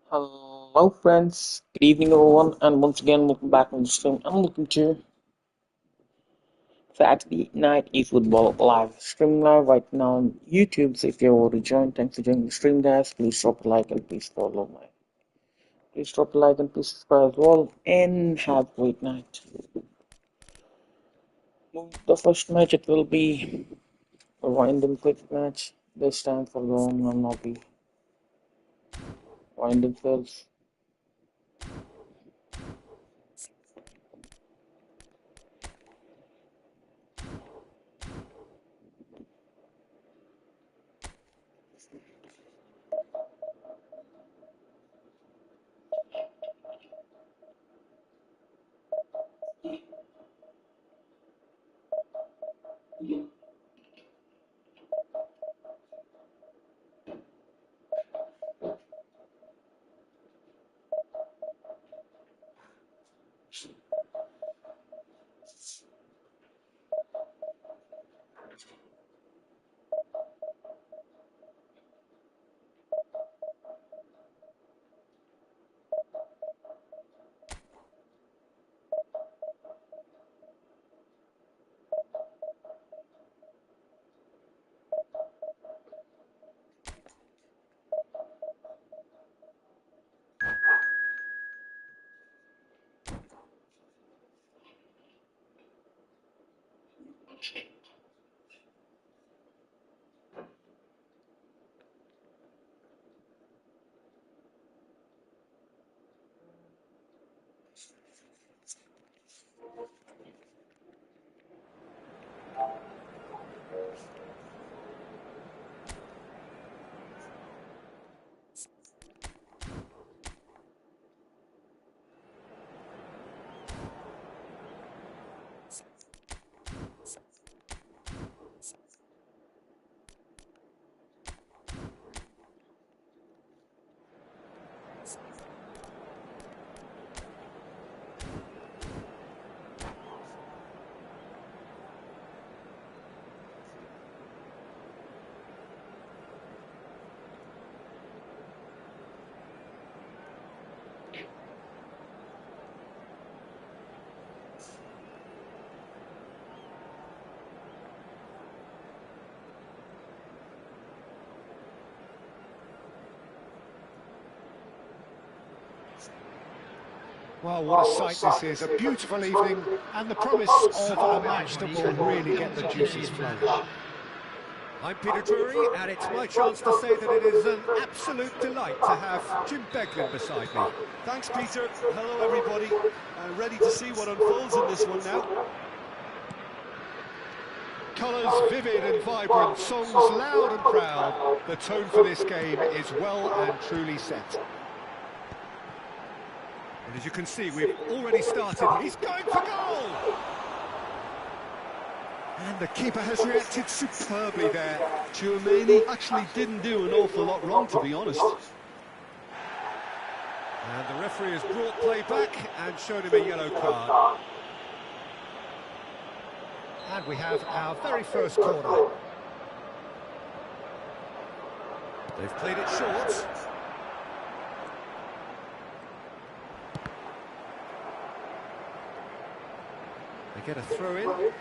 Hello friends, good evening everyone, and once again welcome back on the stream. I'm looking to Saturday night eFootball live, streaming live right now on YouTube. So if you're already joined, thanks for joining the stream, guys. Please drop a like and please follow my. Please drop a like and please subscribe as well, and have a great night. The first match it will be a random quick match. This time for Rome, I'll not be random fills. Well, what a sight this is, a beautiful evening and the promise of a match that will really get the juices flowing. I'm Peter Drury and it's my chance to say that it is an absolute delight to have Jim Beglin beside me. Thanks Peter, hello everybody, ready to see what unfolds in this one now. Colours vivid and vibrant, songs loud and proud. The tone for this game is well and truly set. And as you can see, we've already started. He's going for goal! And the keeper has reacted superbly there. Chouameni actually didn't do an awful lot wrong, to be honest. And the referee has brought play back and showed him a yellow card. And we have our very first corner. They've played it short. They get a throw in.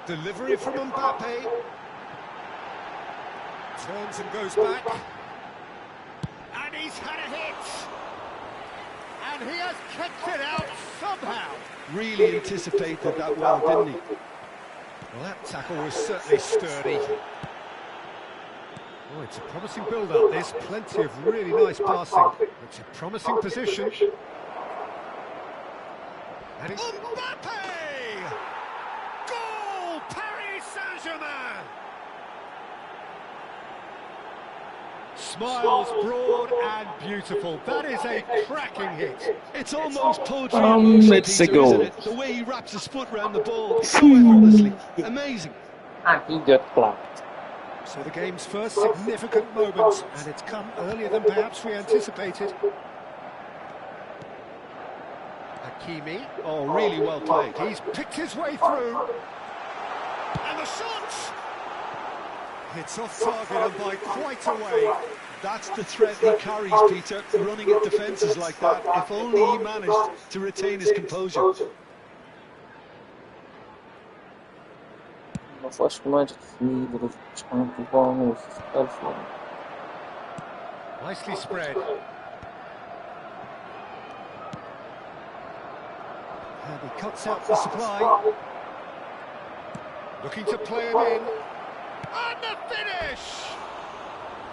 Delivery from Mbappe. Turns and goes back. And he's had a hit. And he has kicked it out somehow. Really anticipated that well, didn't he? Well, that tackle was certainly sturdy. Oh, it's a promising build-up, this. Plenty of really nice passing. It's a promising position. And it's Mbappe! Goal! Paris Saint-Germain! Smiles broad and beautiful. That is a cracking hit. It's almost poetry in motion, It's a Peter, goal. isn't it? The way he wraps his foot around the ball so effortlessly. Amazing. And he got blocked. So the game's first significant moment, and it's come earlier than perhaps we anticipated. Hakimi, oh, really well played. He's picked his way through. And the shot! It's off target and by quite a way. That's the threat he carries, Peter, running at defences like that. If only he managed to retain his composure. The first match with Shevchenko was helpful. Nicely spread. And he cuts out the supply. Looking to play it in. And the finish!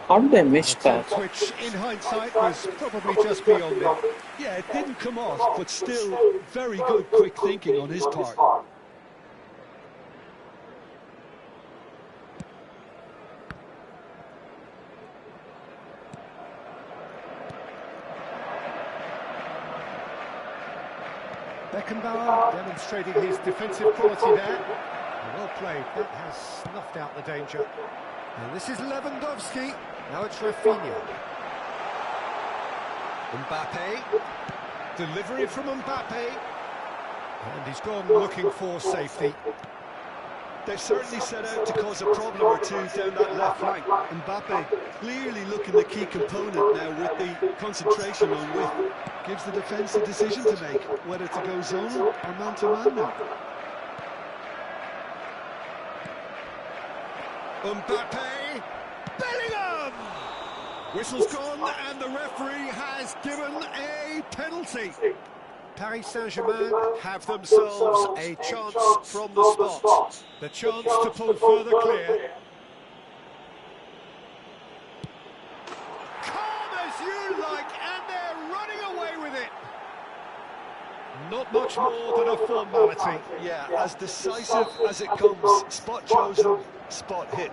How did they miss that? Which, in hindsight, was probably just beyond him. Yeah, it didn't come off, but still very good quick thinking on his part. Beckenbauer demonstrating his defensive quality there. Well played, that has snuffed out the danger. And this is Lewandowski, now it's Rafinha. Mbappe, delivery from Mbappe. And he's gone looking for safety. They've certainly set out to cause a problem or two down that left flank. Mbappe clearly looking the key component now with the concentration on width. Gives the defence a decision to make, whether to go zone or man-to-man now. Mbappe, Bellingham! Whistle's gone and the referee has given a penalty. Paris Saint-Germain have themselves a chance from the spot. The chance to pull further clear. Calm as you like, and they're running away with it. Not much more than a formality. Yeah, as decisive as it comes. Spot chosen, spot hit.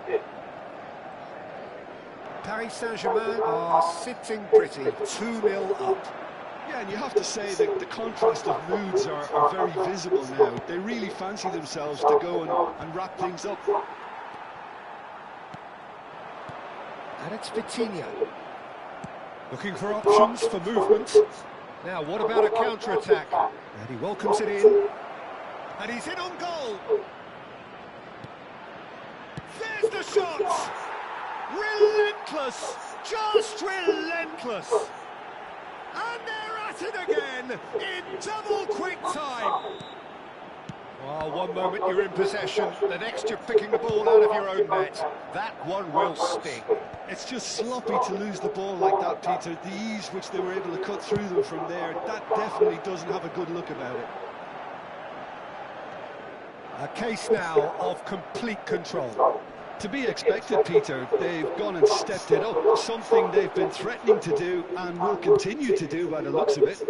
Paris Saint-Germain are sitting pretty, 2-0 up. Yeah, and you have to say that the contrast of moods are very visible now. They really fancy themselves to go and wrap things up. And it's Vitinha. Looking for options for movement. Now, what about a counter-attack? And he welcomes it in. And he's in on goal. There's the shot! Relentless! Just relentless! And they're at it again in double quick time. Well, one moment you're in possession, the next you're picking the ball out of your own net. That one will sting. It's just sloppy to lose the ball like that, Peter. The ease which they were able to cut through them from there, that definitely doesn't have a good look about it. A case now of complete control. To be expected, Peter. They've gone and stepped it up, something they've been threatening to do and will continue to do by the looks of it.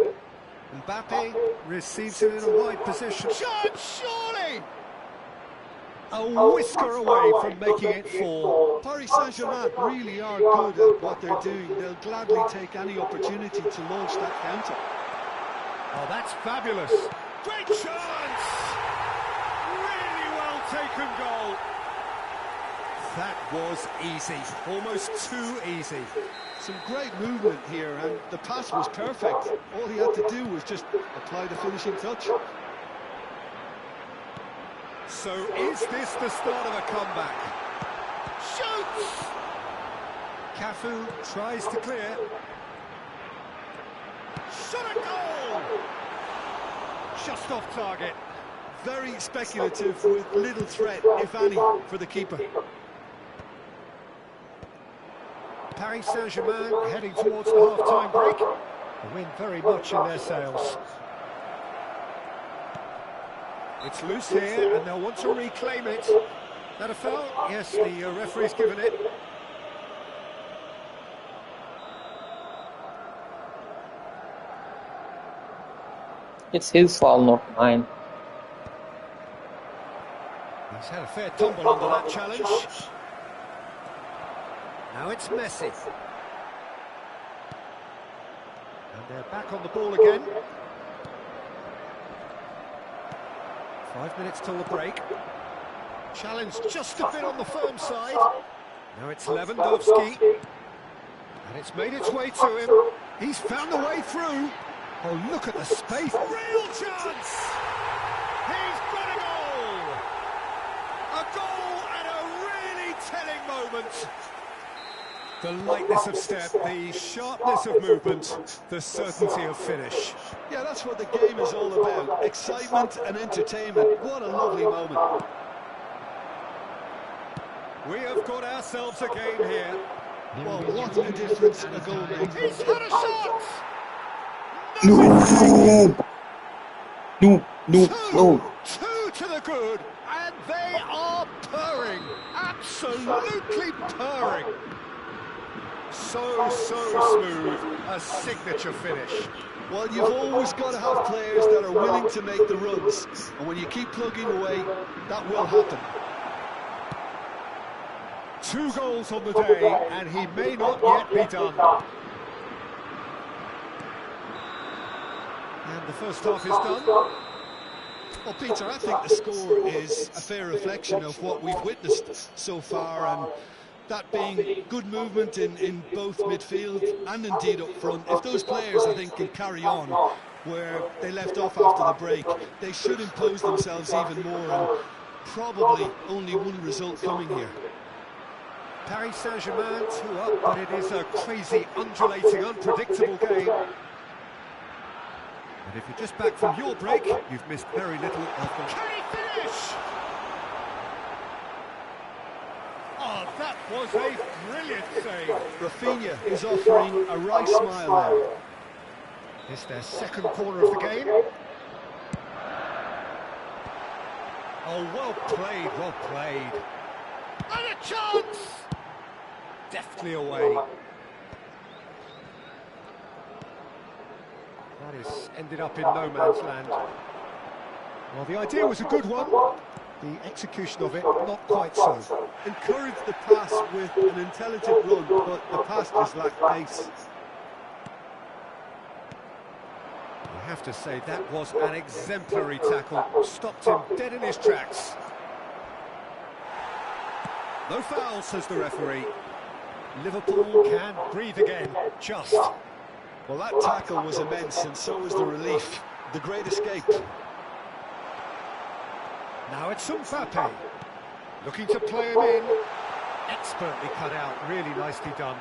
Mbappe receives it in a wide position. Shot, surely! A whisker away from making it 4. Paris Saint-Germain really are good at what they're doing. They'll gladly take any opportunity to launch that counter. Oh, that's fabulous. Great chance! Really well taken goal. That was easy, almost too easy. Some great movement here, and the pass was perfect. All he had to do was just apply the finishing touch. So is this the start of a comeback? Shoots! Cafu tries to clear. Shot a goal! Just off target. Very speculative with little threat, if any, for the keeper. Paris Saint-Germain heading towards the half-time break. The wind very much in their sails. It's loose here, and they'll want to reclaim it. That a foul? Yes, the referee's given it. It's his foul, not mine. He's had a fair tumble under that challenge. Now it's Messi. And they're back on the ball again. 5 minutes till the break. Challenge just a bit on the firm side. Now it's Lewandowski. And it's made its way to him. He's found a way through. Oh, look at the space. Real chance! He's got a goal! A moment. The lightness of step, the sharpness of movement, the certainty of finish. Yeah, that's what the game is all about. Excitement and entertainment. What a lovely moment. We have got ourselves a game here. Well, what a difference a goal makes. He's had a shot! No. Two to the good, and they are purring. Absolutely purring. So smooth, a signature finish. Well, you've always got to have players that are willing to make the runs. And when you keep plugging away, that will happen. 2 goals on the day, and he may not yet be done. And the first half is done. Well, Peter, I think the score is a fair reflection of what we've witnessed so far, and that being good movement in both midfield and indeed up front. If those players, I think, can carry on where they left off after the break, they should impose themselves even more, and probably only one result coming here. Paris Saint-Germain 2 up, but it is a crazy, undulating, unpredictable game. And if you're just back from your break, you've missed very little of them. Can he finish? Oh, that was a brilliant save. Rafinha is offering a wry smile now. It's their second corner of the game. Oh, well played, well played. And a chance! Deftly away. That is ended up in no man's land. Well, the idea was a good one. The execution of it, not quite so. Encouraged the pass with an intelligent run, but the pass just lacked pace. I have to say, that was an exemplary tackle. Stopped him dead in his tracks. No foul, says the referee. Liverpool can breathe again, just. Well, that tackle was immense, and so was the relief. The great escape. Now it's Mbappe, looking to play him in. Expertly cut out, really nicely done.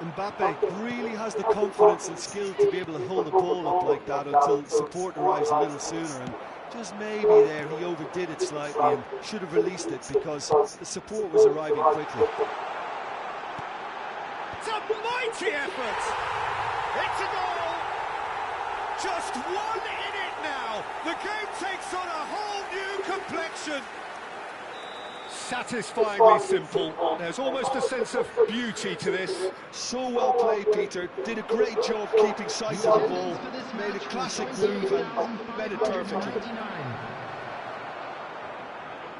Mbappe really has the confidence and skill to be able to hold the ball up like that until support arrives a little sooner, and just maybe there he overdid it slightly and should have released it because the support was arriving quickly. It's a mighty effort! It's a goal! Just one in it now! The game takes on a whole new complexion! Satisfyingly simple. There's almost a sense of beauty to this. So well played, Peter. Did a great job keeping sight of the ball. Made a classic move and made it perfectly.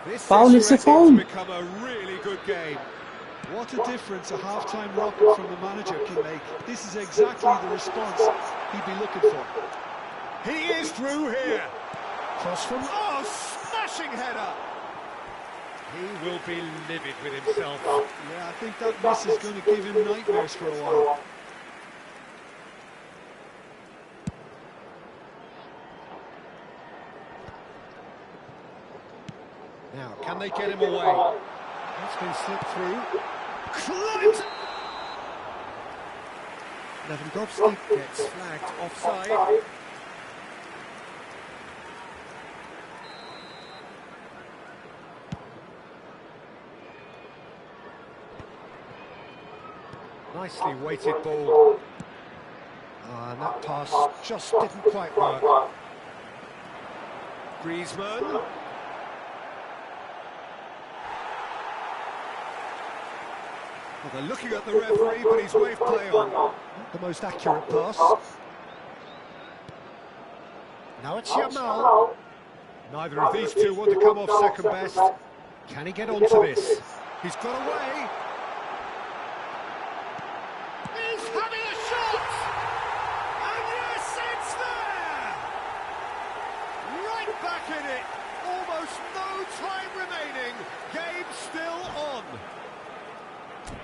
This Foul, is foul. to become a really good game. What a difference a half-time rocket from the manager can make. This is exactly the response he'd be looking for. He is through here. Cross from... Oh, smashing header. He will be livid with himself. Yeah, I think that miss is going to give him nightmares for a while. Now, can they get him away? That's been slipped through. Climbs! Lewandowski gets flagged offside. Nicely weighted ball. And that pass just didn't quite work. Griezmann. Well, they're looking at the referee, but he's waved play on. Not the most accurate pass. Now it's Yamal. Neither of these two want to come off second best. Can he get onto this? He's got away. He's having a shot! And yes, it's there! Right back in it. Almost no time remaining. Game still on.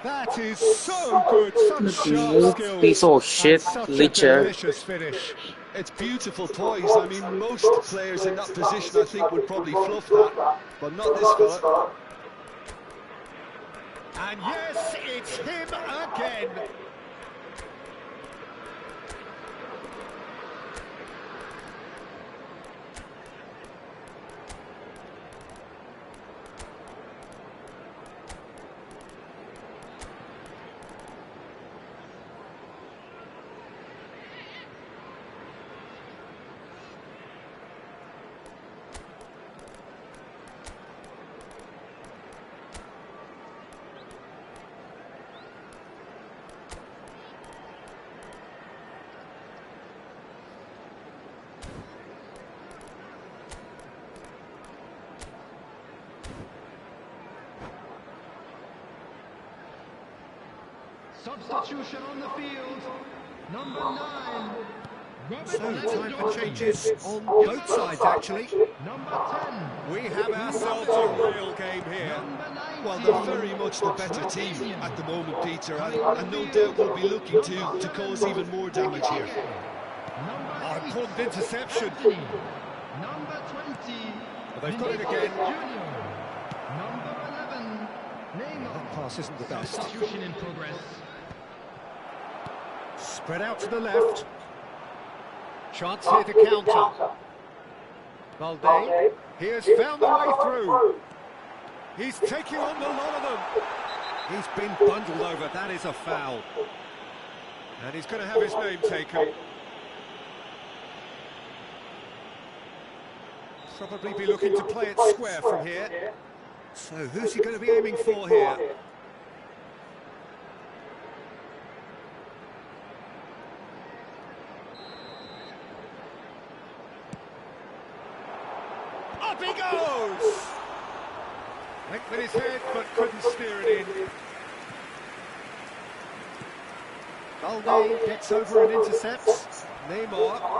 That is so good, such sharp skills, Piece of shit, such a Licher. delicious finish. It's beautiful poise. I mean, most players in that position, I think, would probably fluff that, but not this fella. And yes, it's him again. Substitution on the field, number 9. So, time for changes on both sides, actually. Number 10. We have ourselves a real game here. Well, they're very much the better team at the moment, Peter, and no doubt will be looking to cause even more damage here. Oh, important interception. Number 20. But they've got it again. Number 11. That pass isn't the best. Substitution in progress. Spread out to the left. Chance here to counter. Valde, he has found the way through. He's taking on the lot of them. He's been bundled over. That is a foul. And he's going to have his name taken. Probably be looking to play it square from here. So who's he going to be aiming for here? Up he goes! Went with his head, but couldn't steer it in. Valde gets over and intercepts. Neymar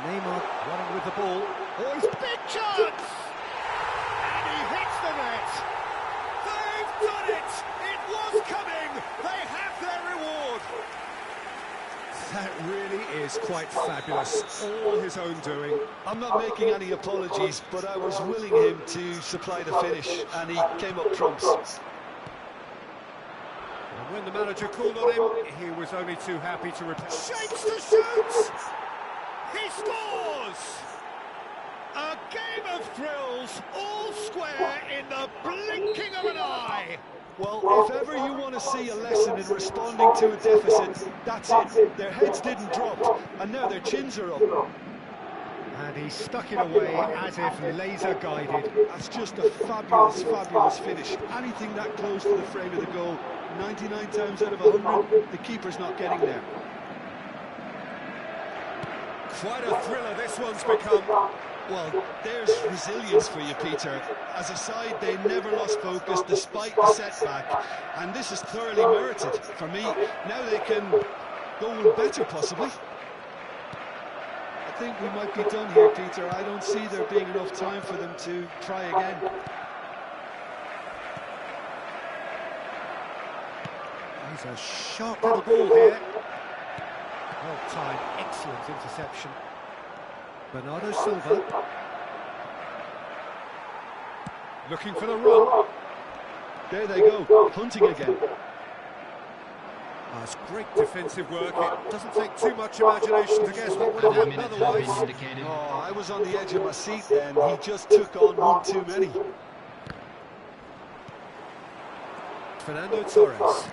running with the ball. Oh, his big chance! And he hits the net! They've done it! It was coming! They have their reward! That really is quite fabulous. All his own doing. I'm not making any apologies, but I was willing him to supply the finish, and he came up trumps. And when the manager called on him, he was only too happy to repair. Shakes to shoot! He scores! A game of thrills, all square in the blinking of an eye. Well, if ever you want to see a lesson in responding to a deficit, that's it. Their heads didn't drop, and now their chins are up. And he stuck it away as if laser guided. That's just a fabulous, fabulous finish. Anything that close to the frame of the goal, 99 times out of 100, the keeper's not getting there. Quite a thriller this one's become. Well, there's resilience for you, Peter. As a side, they never lost focus despite the setback, and this is thoroughly merited. For me, now they can go on better, possibly. I think we might be done here, Peter. I don't see there being enough time for them to try again. He's a sharp little ball here. Well timed, excellent interception. Bernardo Silva. Looking for the run. There they go, hunting again. That's great defensive work. It doesn't take too much imagination to guess what would have happened otherwise. Oh, I was on the edge of my seat then. He just took on one too many. Fernando Torres.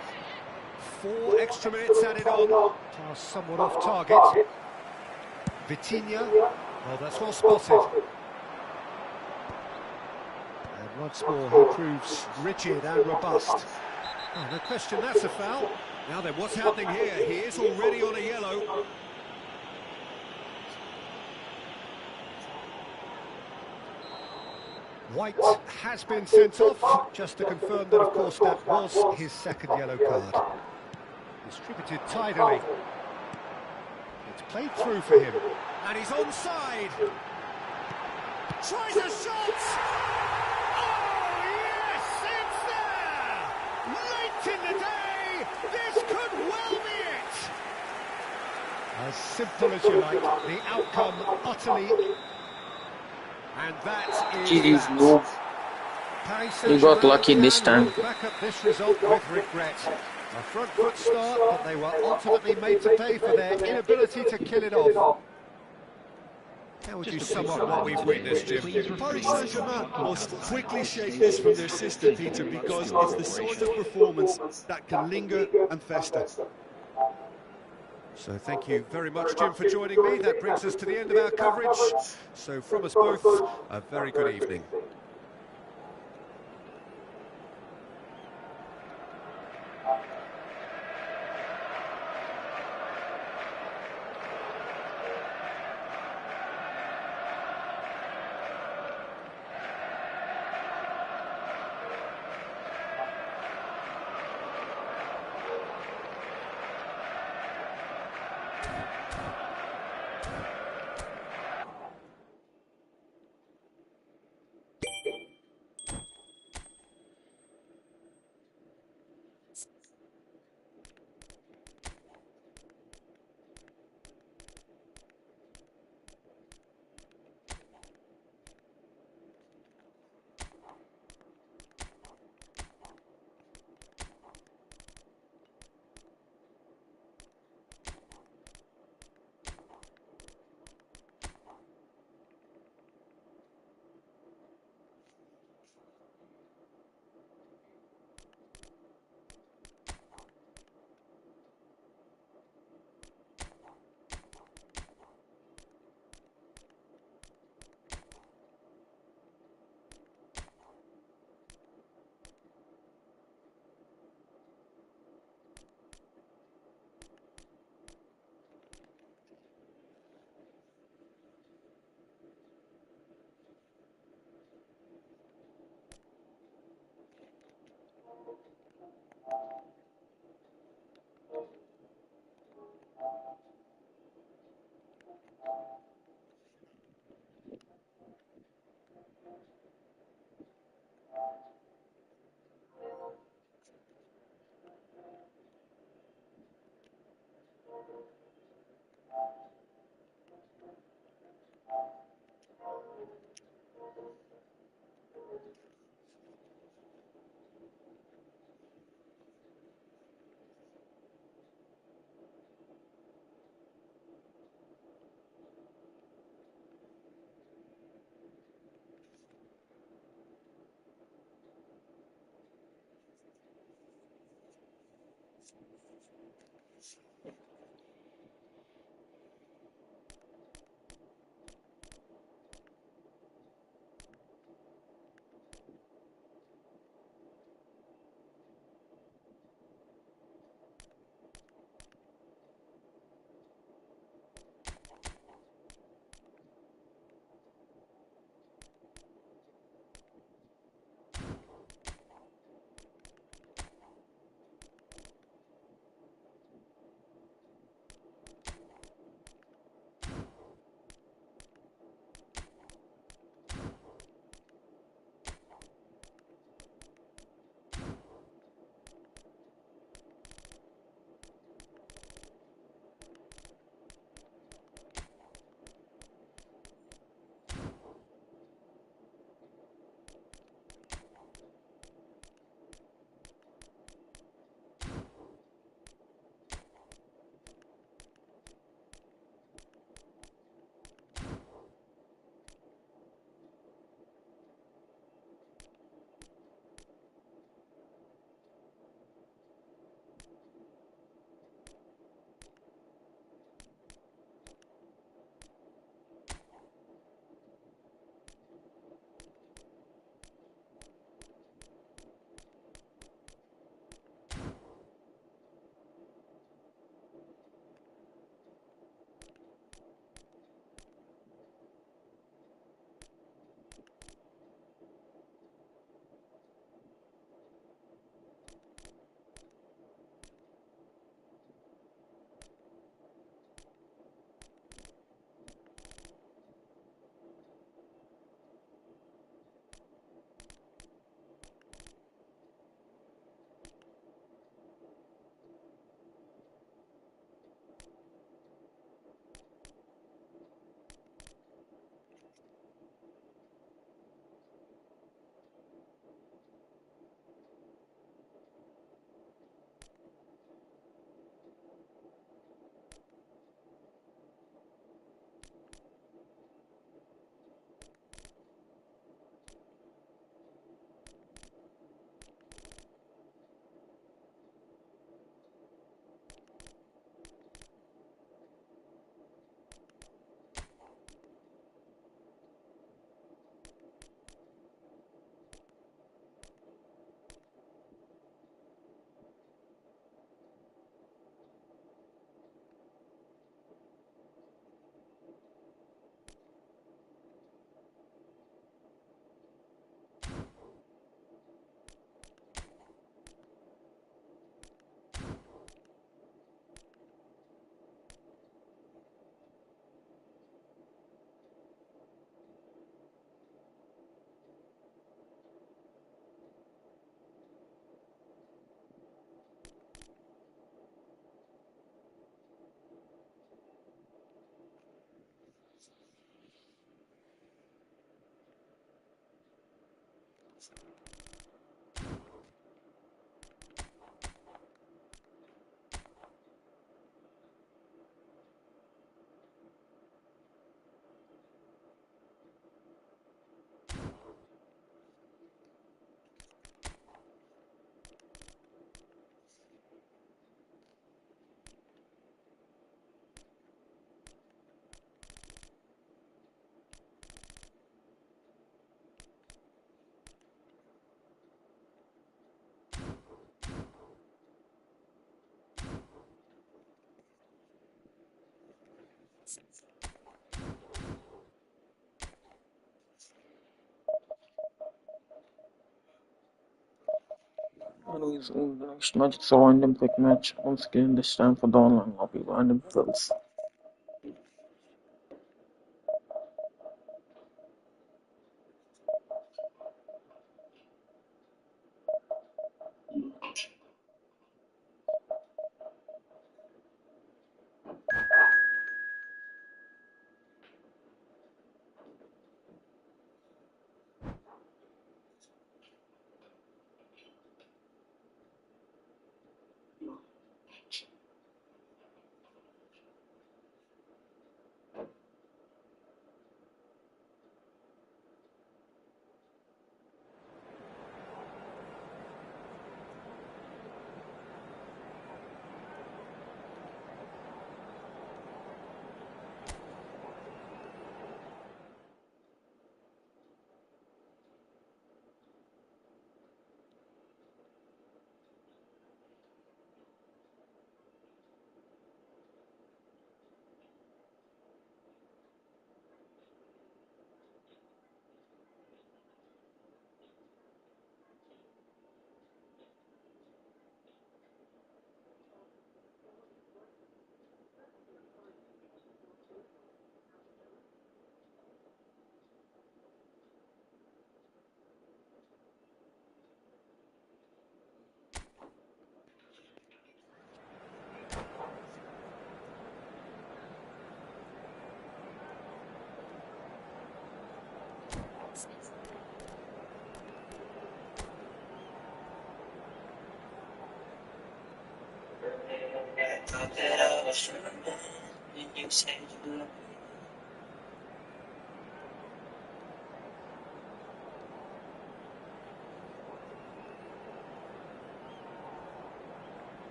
4 extra minutes added on. Pass somewhat off target. Vitinha. Well, that's well spotted. And once more, he proves rigid and robust. Oh, no question, that's a foul. Now then, what's happening here? He is already on a yellow. White has been sent off, just to confirm that, of course, that was his second yellow card. Distributed tidily. It's played through for him. And he's onside. Tries a shot! Oh, yes, it's there! Late in the day, this could well be it! As simple as you like, the outcome utterly... And that is GG's that. move. Paris You got Saint-Germain lucky this can time. look back at this result with regret. A front foot start, but they were ultimately made to pay for their inability to kill it off. How would you sum up what we've witnessed, Jim? Paris Saint-Germain must quickly shake this from their system, Peter, because it's the sort of performance that can linger and fester. So thank you very much, Jim, for joining me. That brings us to the end of our coverage. So from us both, a very good evening. Anyways, in the next match, it's a random quick match. Once again, this time for the online lobby, random fills.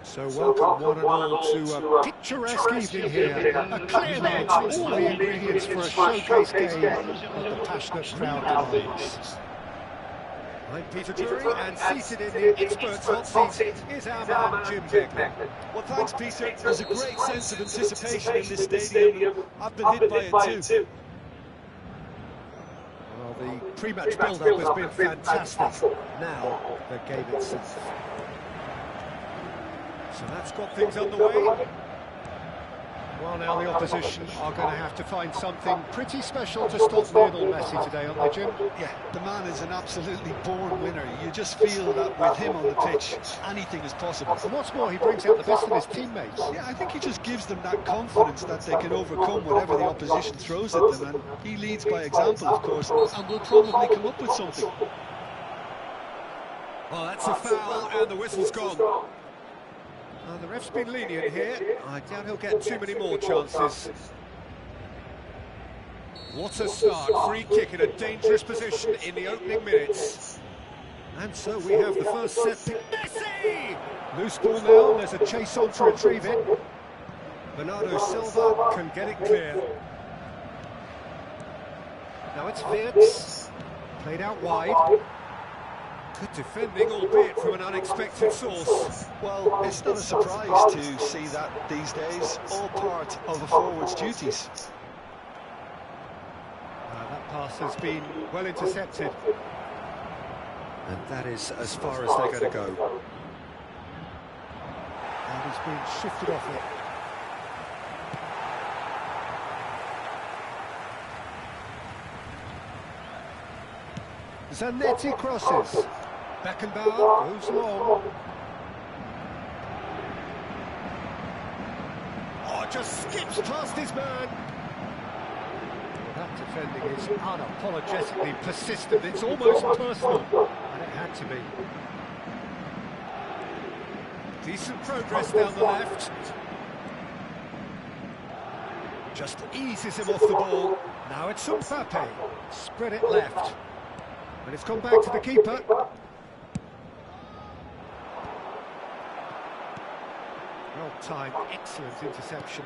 So welcome one and all to a picturesque evening here. A clear night, all the ingredients for a showcase game that the passionate crowd demands. I'm Peter Drury, and seated in the experts' hot seat is our man Jim Begley. Well, thanks, Peter. There's a great sense of anticipation in this stadium. I've been hit by it too. Well, the pre-match build-up has been fantastic. Now, the game itself. So that's got things underway. Well, now the opposition are going to have to find something pretty special to stop Lionel Messi today, aren't they, Jim? Yeah, the man is an absolutely born winner. You just feel that with him on the pitch, anything is possible. And what's more, he brings out the best in his teammates. Yeah, I think he just gives them that confidence that they can overcome whatever the opposition throws at them, and he leads by example, of course, and will probably come up with something. Oh, that's a foul, and the whistle's gone. The ref's been lenient here. I doubt he'll get too many more chances. What a start, free kick in a dangerous position in the opening minutes. And so we have the first set pick. Messi! Loose ball now, there's a chase on to retrieve it. Bernardo Silva can get it clear. Now it's Wirtz, played out wide. Good defending, albeit from an unexpected source. Well, it's not a surprise to see that these days, all part of a forward's duties. That pass has been well intercepted. And that is as far as they're going to go. And he's been shifted off it. Zanetti crosses. Beckenbauer goes long. Oh, just skips past his man. That defending is unapologetically persistent. It's almost personal. And it had to be. Decent progress down the left. Just eases him off the ball. Now it's Mbappe. Spread it left. And it's gone back to the keeper. Well-timed, excellent interception.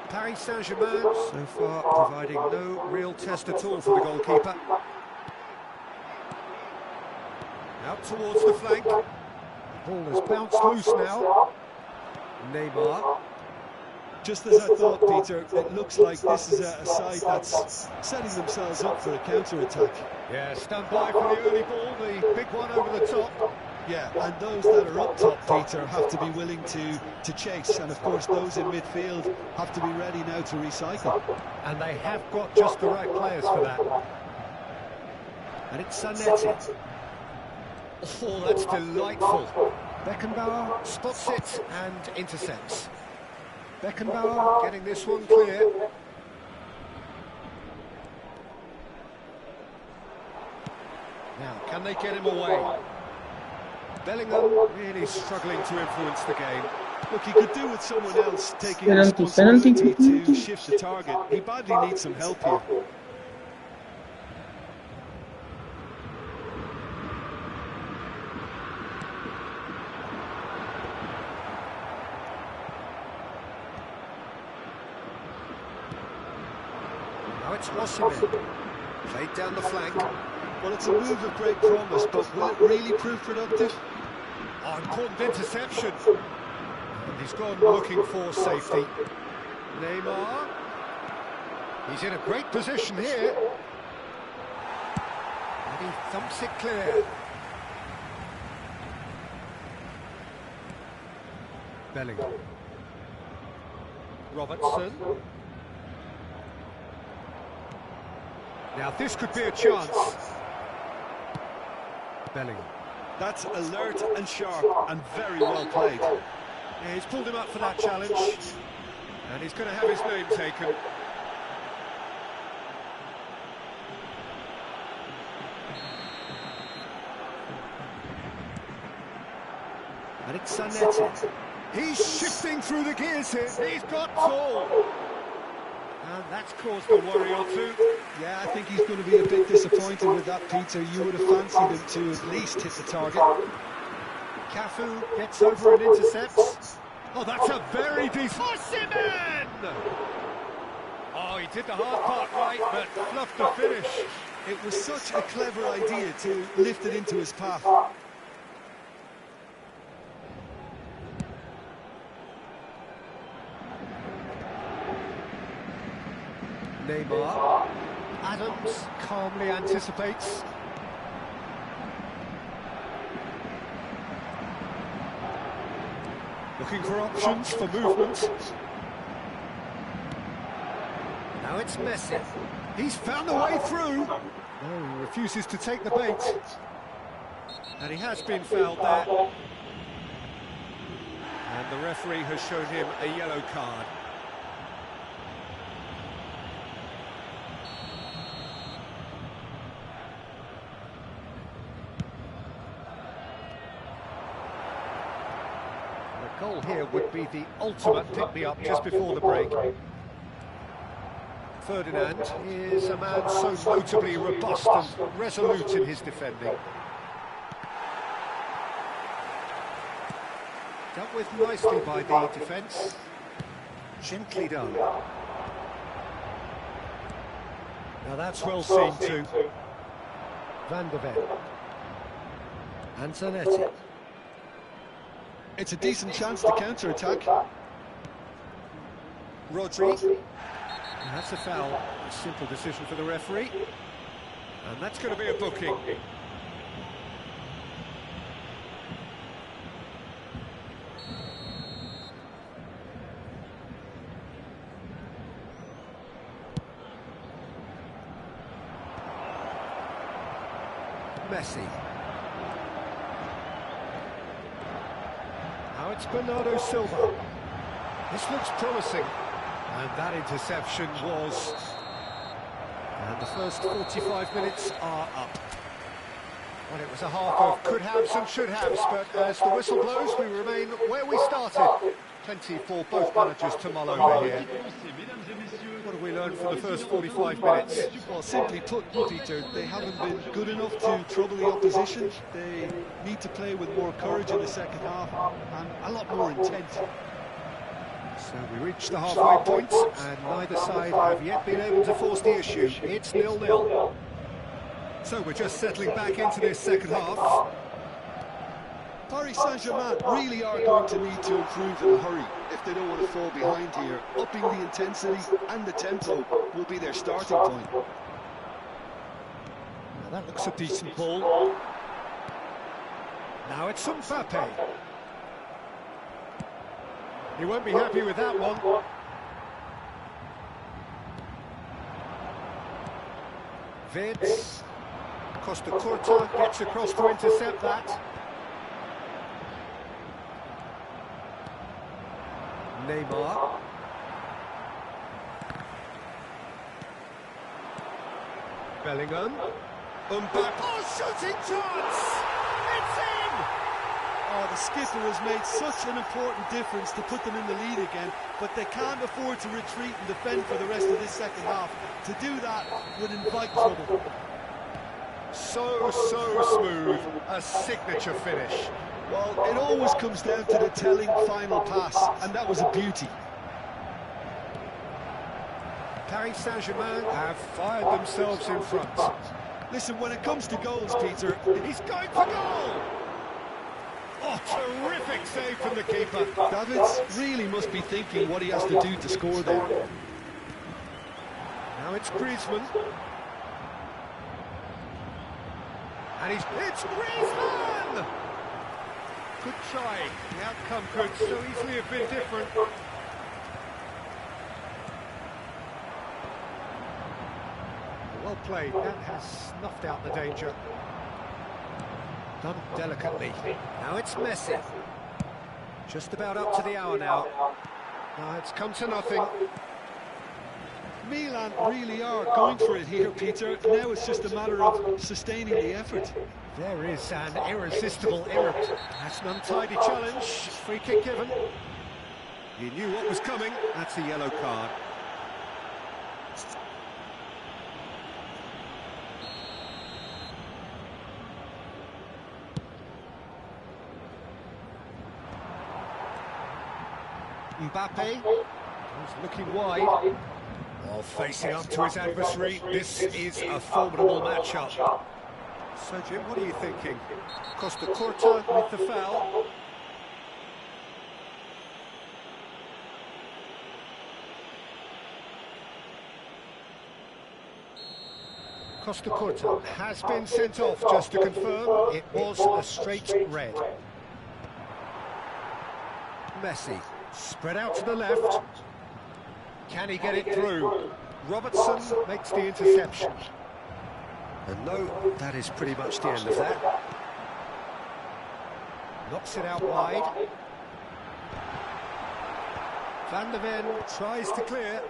Paris Saint-Germain so far providing no real test at all for the goalkeeper. Out towards the flank. The ball has bounced loose now. Neymar. Just as I thought, Peter, it looks like this is a side that's setting themselves up for a counter-attack. Yeah, stand by for the early ball, the big one over the top. Yeah, and those that are up top, Peter, have to be willing to chase. And of course, those in midfield have to be ready now to recycle. And they have got just the right players for that. And it's Zanetti. Oh, that's delightful. Beckenbauer spots it and intercepts. Beckenbauer getting this one clear. Now, can they get him away? Bellingham really struggling to influence the game. Look, he could do with someone else taking responsibility to shift the target. He badly needs some help here. Now it's Osimhen. Played down the flank. Well, it's a move of great promise, but will it really prove productive? Oh, important interception. And he's gone looking for safety. Neymar. He's in a great position here. And he thumps it clear. Bellingham. Robertson. Now this could be a chance. Bellingham. That's alert and sharp and very well played. Yeah, he's pulled him up for that challenge. And he's going to have his name taken. And it's Zanetti. He's shifting through the gears here. He's got ball. And that's caused a worry or two. Yeah, I think he's going to be a bit disappointed with that, Peter. You would have fancied him to at least hit the target. Cafu gets over and intercepts. Oh, that's a very decent... Osimhen! Oh, he did the hard part right, but fluffed the finish. It was such a clever idea to lift it into his path. Neymar. Adams calmly anticipates. Looking for options for movement. Now it's Messi. He's found a way through. No, he refuses to take the bait. And he has been fouled there. And the referee has shown him a yellow card. Goal here would be the ultimate pick-me-up just before the break. Ferdinand is a man so notably robust and resolute in his defending. Dealt with nicely by the defence. Gently done. Now that's well seen too. Van der Ven. And Zanetti. It's a decent chance to counter-attack. Rodri. That's a foul. A simple decision for the referee. And that's going to be a booking. Messi. Now it's Bernardo Silva. This looks promising. And that interception was... And the first 45 minutes are up. Well, it was a half of could-haves and should-haves, but as the whistle blows, we remain where we started. Plenty for both managers to mull over here. What have we learned from the first 45 minutes? Well, simply put, Peter, they haven't been good enough to trouble the opposition. They need to play with more courage in the second half and a lot more intent. So we reached the halfway point, and neither side have yet been able to force the issue. It's 0-0. So we're just settling back into this second half. Paris Saint-Germain really are going to need to improve in a hurry if they don't want to fall behind here. Upping the intensity and the tempo will be their starting point. Now that looks a decent ball. Now it's Mbappe. He won't be happy with that one. Vids. Costa Curta gets across to intercept that. Neymar. Bellingham. Mbappe. Oh, shooting chance! It's in! Oh, the skipper has made such an important difference to put them in the lead again, but they can't afford to retreat and defend for the rest of this second half. To do that would invite trouble. So smooth. A signature finish. Well, it always comes down to the telling final pass, and that was a beauty. Paris Saint-Germain have fired themselves in front. Listen, when it comes to goals, Peter, He's going for goal! Oh, terrific save from the keeper. Davids really must be thinking what he has to do to score there. Now it's Griezmann. And it's Griezmann! Good try. The outcome could so easily have been different. Well played. That has snuffed out the danger. Done delicately. Now it's Messi. Just about up to the hour now. Now it's come to nothing. Milan really are going for it here, Peter. Now it's just a matter of sustaining the effort. There is an irresistible errant. That's an untidy challenge. Free kick given. He knew what was coming. That's a yellow card. Mbappe. He's looking wide. While facing up to his adversary, this is a formidable matchup. So, Jim, what are you thinking? Costa Curta with the foul. Costa Curta has been sent off, just to confirm. It was a straight red. Messi, spread out to the left. Can he get it through? Robertson makes the interception. And no, that is pretty much the end of that. Knocks it out wide. Van der Ven tries to clear.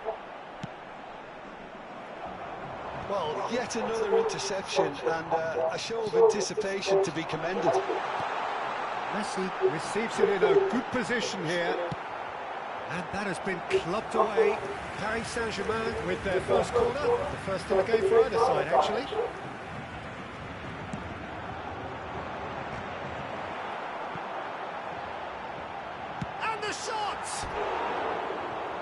Well, yet another interception and a show of anticipation to be commended. Messi receives it in a good position here. And that has been clubbed away. Paris Saint-Germain with their first corner. The first in the game for either side, actually. And the shot!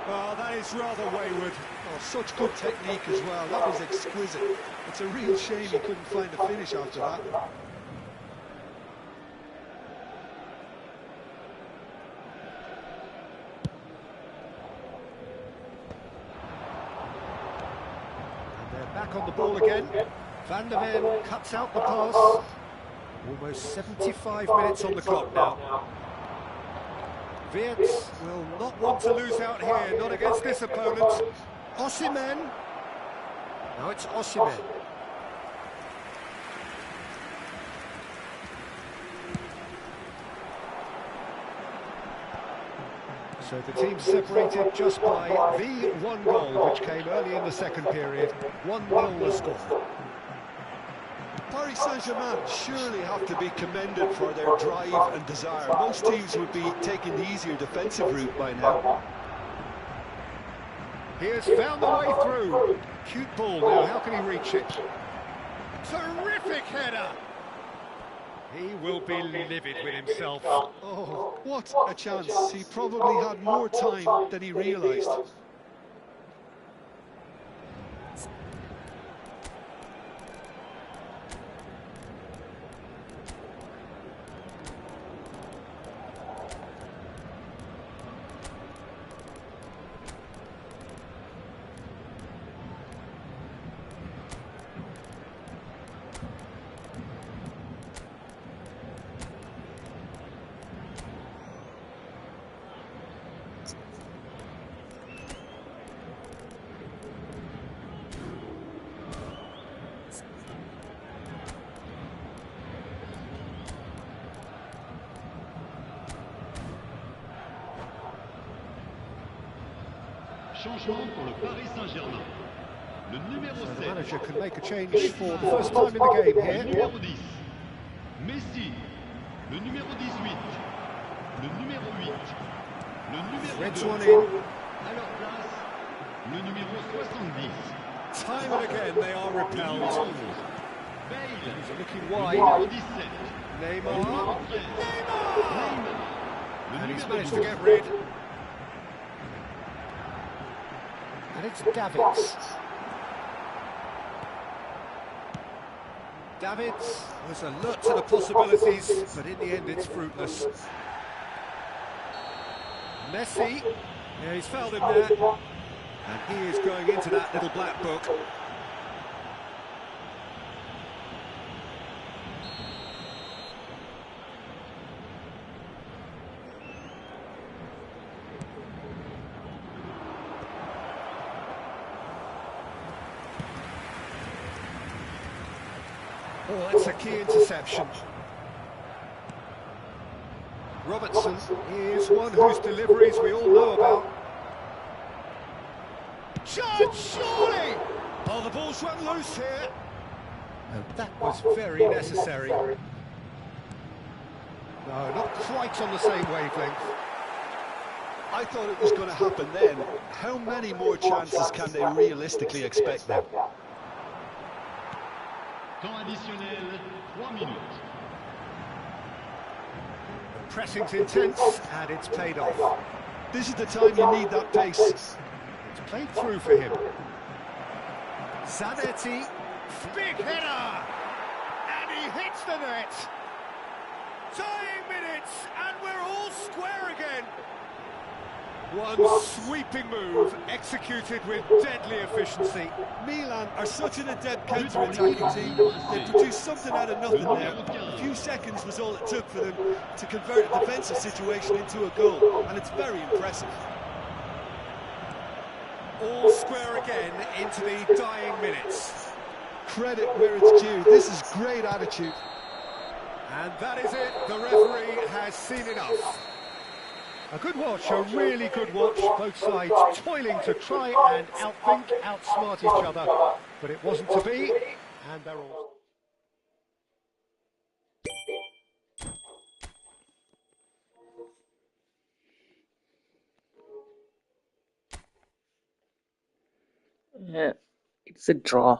Oh, that is rather wayward. Oh, such good technique as well. That was exquisite. It's a real shame he couldn't find a finish after that. Back on the ball again. Van der Ven cuts out the pass. Almost 75 minutes on the clock now. Wirtz will not want to lose out here, not against this opponent. Osimhen. Now it's Osimhen. So the team separated just by the one goal, which came early in the second period. 1-0 the score. Paris Saint-Germain surely have to be commended for their drive and desire. Most teams would be taking the easier defensive route by now. He has found the way through. Cute ball now, how can he reach it? Terrific header! He will be livid with himself. Oh, what a chance. He probably had more time than he realised. Changement pour le Paris Saint-Germain. Le numéro 7. The manager can make a change for the first time in the game here. Le numéro 10. Messi. Le numéro 18. Le numéro 8. Le numéro Reds 2. one in. À leur place, le numéro 70. Time and again they are Le repelled. numéro 11. Bale. He's looking Le wide. numéro 17. Neymar. Le numéro 13. Neymar. Le And he's numéro managed to 12. get rid. And it's Davids. Davids was alert to the possibilities, but in the end it's fruitless. Messi, yeah, he's fouled him there. And he is going into that little black book. Oh, that's a key interception. Robertson is one whose deliveries we all know about. Chance, surely! Oh, the ball's run loose here. And that was very necessary. No, not quite on the same wavelength. I thought it was going to happen then. How many more chances can they realistically expect now? Temps additionnel, 3 minutes. The pressing's intense, and it's paid off. This is the time you need that pace. It's played through for him. Zanetti, big header! And he hits the net! Tying minutes, and we're all square again! One sweeping move, executed with deadly efficiency. Milan are such an adept counter-attacking team. They produced something out of nothing there. A few seconds was all it took for them to convert a defensive situation into a goal, and it's very impressive. All square again into the dying minutes. Credit where it's due. This is great attitude. And that is it. The referee has seen enough. A good watch, a really good watch. Both sides toiling to try and outthink, outsmart each other. But it wasn't to be, and they're all... It's a draw.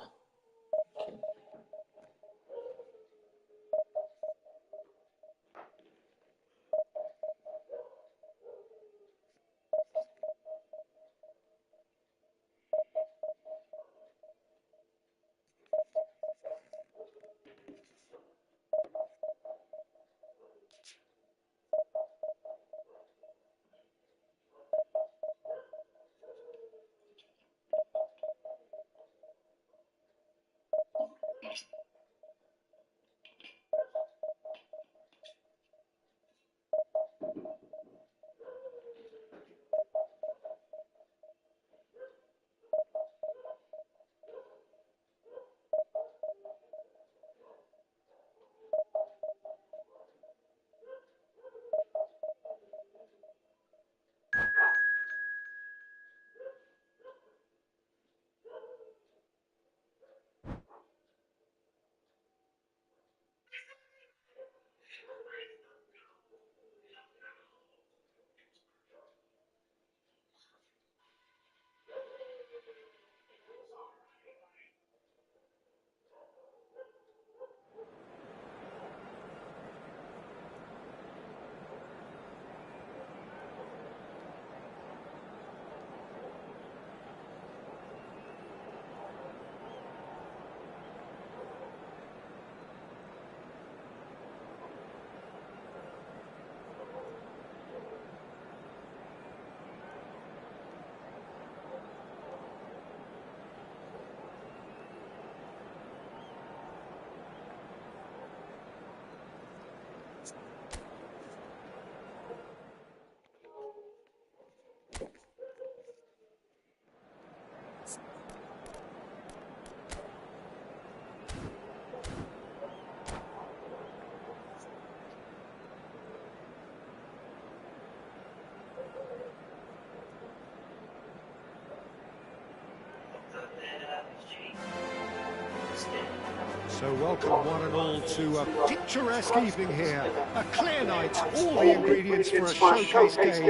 So welcome one and all to a picturesque evening here. A clear night, all the ingredients for a showcase game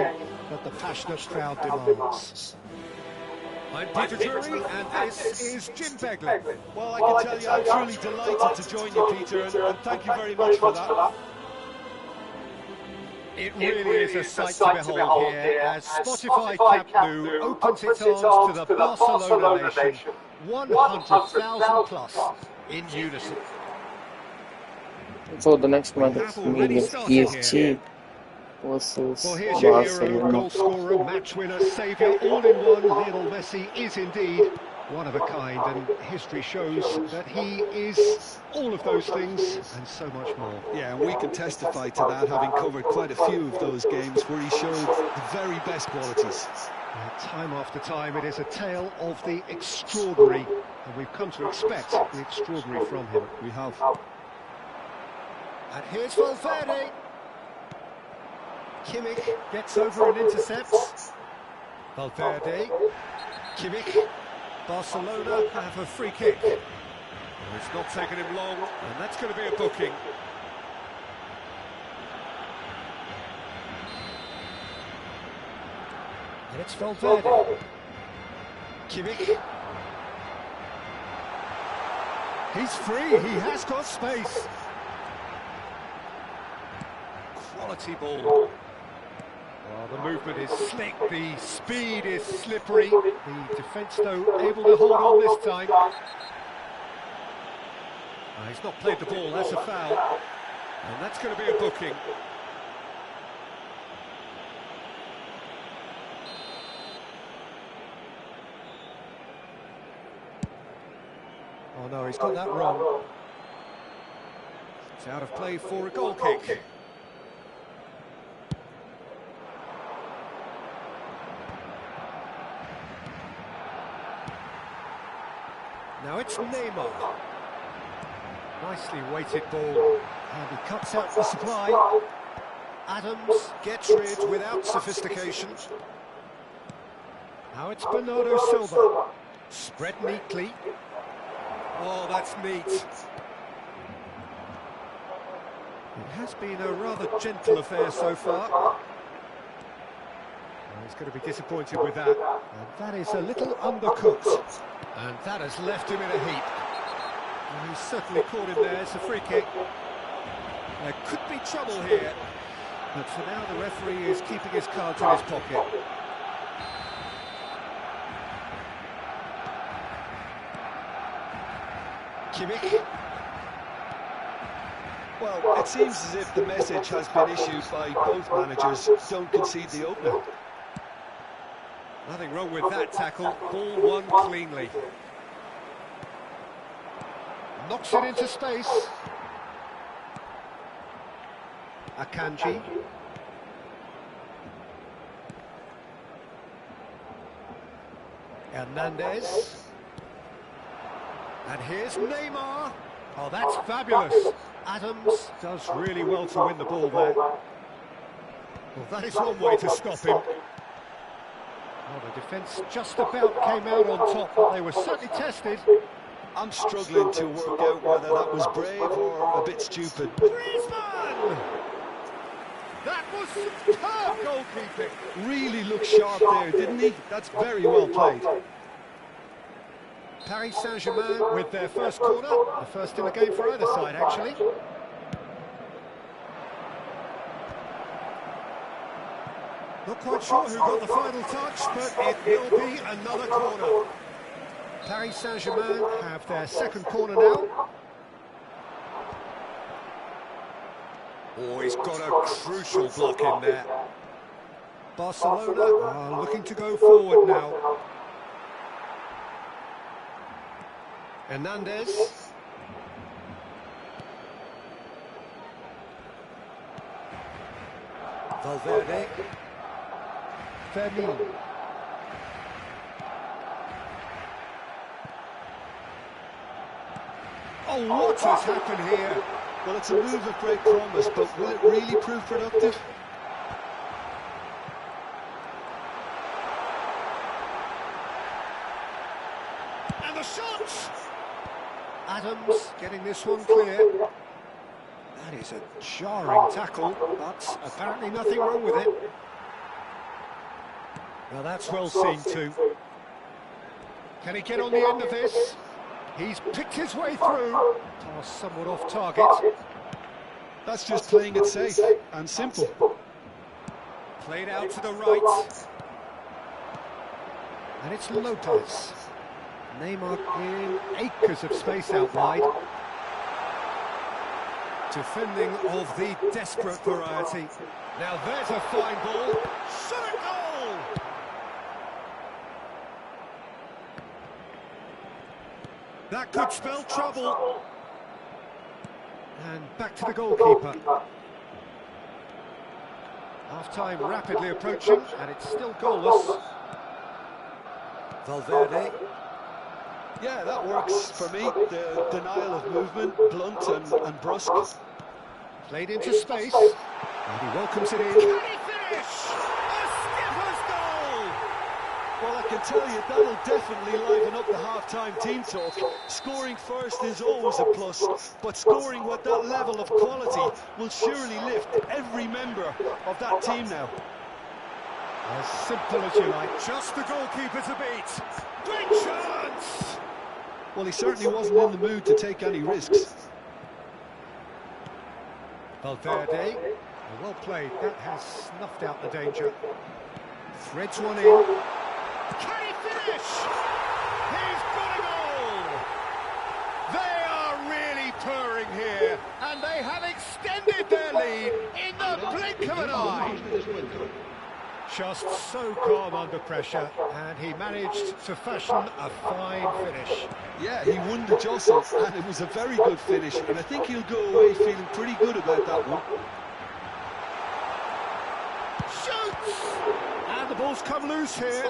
that the passionate crowd demands. I'm Peter Drury, and this is Jim Begley. Well, I can tell you I'm truly delighted to join you, Peter, and thank you very much for that. It really is a sight to behold here as Spotify Camp Nou opens its arms to the Barcelona nation. 100,000 plus in unison. So the next match have is already meeting started PSG versus Well, here's your hero, Barcelona. goal scorer, match winner, saviour, all in one. Lionel Messi is indeed one of a kind, and history shows that he is all of those things and so much more. Yeah, and we can testify to that, having covered quite a few of those games where he showed the very best qualities. Time after time, it is a tale of the extraordinary, and we've come to expect the extraordinary from him. We have. And here's Valverde. Kimmich gets over and intercepts. Valverde. Kimmich. Barcelona have a free kick. It's not taken him long, and that's going to be a booking. And it's Valverde. Kimmich. He's free, he has got space. Quality ball. Well, the movement is slick, the speed is slippery. The defence, though, able to hold on this time. He's not played the ball, that's a foul. And that's going to be a booking. Oh no, he's got that wrong. It's out of play for a goal kick. Now it's Neymar. Nicely weighted ball. And he cuts out the supply. Adams gets rid without sophistication. Now it's Bernardo Silva. Spread neatly. Oh, that's neat. It has been a rather gentle affair so far. He's going to be disappointed with that. And that is a little undercooked. And that has left him in a heap. And he's certainly caught him there. It's a free kick. There could be trouble here. But for now, the referee is keeping his cards in his pocket. Kimmich. Well, it seems as if the message has been issued by both managers: don't concede the opener. Nothing wrong with that tackle. Ball won cleanly. Knocks it into space. Akanji. Hernandez. And here's Neymar. Oh, that's fabulous. Adams does really well to win the ball there. Well, that is one way to stop him. Well, the defence just about came out on top, but they were certainly tested. I'm struggling to work out whether that was brave or a bit stupid. Griezmann! That was superb goalkeeping. Really looked sharp there, didn't he? That's very well played. Paris Saint-Germain with their first corner, the first in the game for either side, actually. Not quite sure who got the final touch, but it will be another corner. Paris Saint-Germain have their second corner now. Oh, he's got a crucial block in there. Barcelona are looking to go forward now. Hernandez. Valverde. Fermin. Oh, what has happened here? Well, it's a move of great promise, but will it really prove productive? And the shot! Adams getting this one clear. That is a jarring tackle, but apparently nothing wrong with it. Well, that's well seen too. Can he get on the end of this? He's picked his way through. Pass somewhat off target. That's just playing it safe and simple. Played out to the right. And it's Lopez. Neymar in acres of space out wide. Defending of the desperate variety. Now there's a fine ball. Shot a goal! That could spell trouble. And back to the goalkeeper. Half-time rapidly approaching, and it's still goalless. Valverde. Yeah, that works for me. The denial of movement, blunt and brusque. Played into space. And he welcomes it in. Can he finish? A skipper's goal! Well, I can tell you, that'll definitely liven up the half-time team talk. Scoring first is always a plus, but scoring with that level of quality will surely lift every member of that team now. As simple as you like. Just the goalkeeper to beat. Great chance! Well, he certainly wasn't in the mood to take any risks. Valverde. Well played. That has snuffed out the danger. Threads one in. Can he finish? He's got a goal! They are really purring here, and they have extended their lead in the blink of an eye. Just so calm under pressure, and he managed to fashion a fine finish. Yeah, he won the jostle, and it was a very good finish, and I think he'll go away feeling pretty good about that one. Shoots! And the ball's come loose here.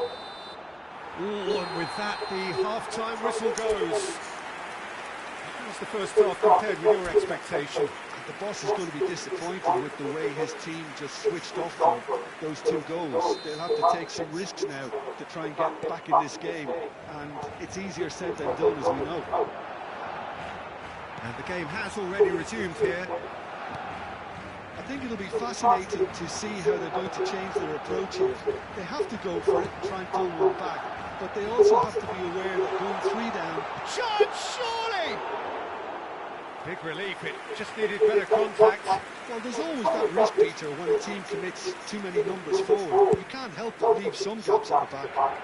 Ooh, and with that, the half-time whistle goes. How was the first half compared with your expectation? The boss is going to be disappointed with the way his team just switched off from those two goals. They'll have to take some risks now to try and get back in this game, and it's easier said than done, as we know. And the game has already resumed here. I think it'll be fascinating to see how they're going to change their approach here. They have to go for it and try and pull one back, but they also have to be aware that going 3 down... Shot, surely! Big relief, it just needed better contact. Well, there's always that risk, Peter, when a team commits too many numbers forward. You can't help but leave some gaps at the back.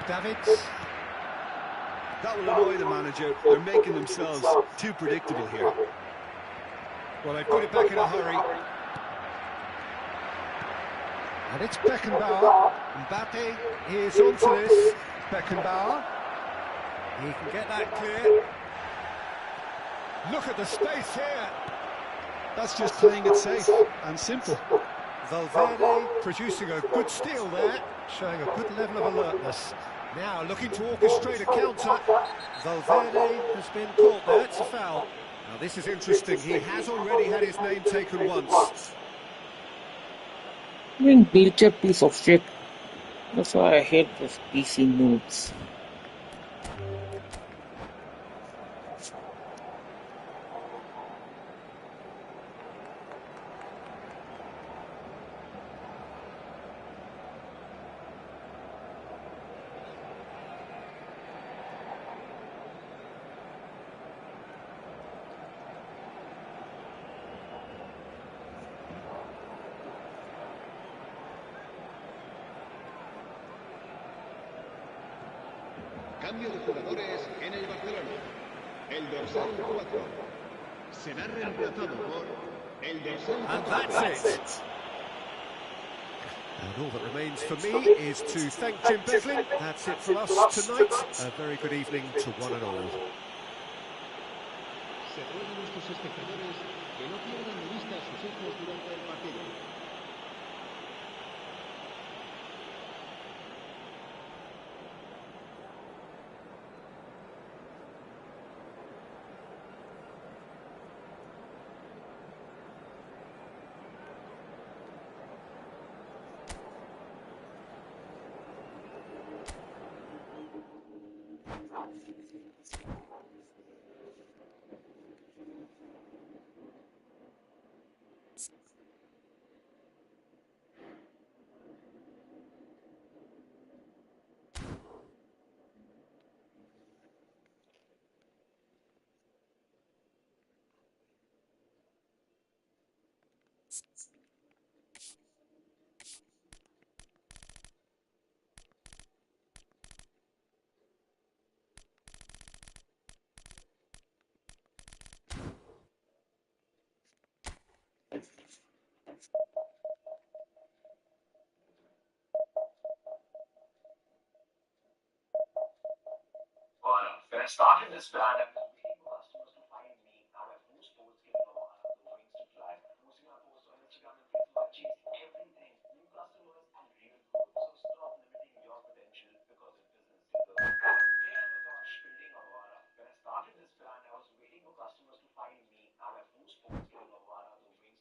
Davids. That will annoy the manager. They're making themselves too predictable here. Well, they put it back in a hurry. And it's Beckenbauer. Mbappe is onto this. Beckenbauer. He can get that clear. Look at the space here. That's just playing it safe and simple. Valverde producing a good steal there, showing a good level of alertness. Now looking to orchestrate a counter. Valverde has been caught there, it's a foul. Now this is interesting, he has already had his name taken once. Being glitched piece of shit. That's why I hate this PC noobs. Cambio de jugadores en el Barcelona. El dorsal 4 será reemplazado por el dorsal 4. And that's it. And all that remains for me is to thank Jim Beglin. That's it for us tonight. A very good evening to one and all. Se ruegan nuestros espectadores que no pierdan de vista a sus hijos durante el partido. When I started this brand, I was waiting for customers to find me. Now I have more sports getting over going to live, posting my posts on Instagram and Facebook, chasing everything. New customers and real growth. So stop limiting your potential because of business signals. Hey, I'm Akash, building Avara. When I started this brand, I was waiting for customers to find me. Now I have more sports getting Avara, the wings.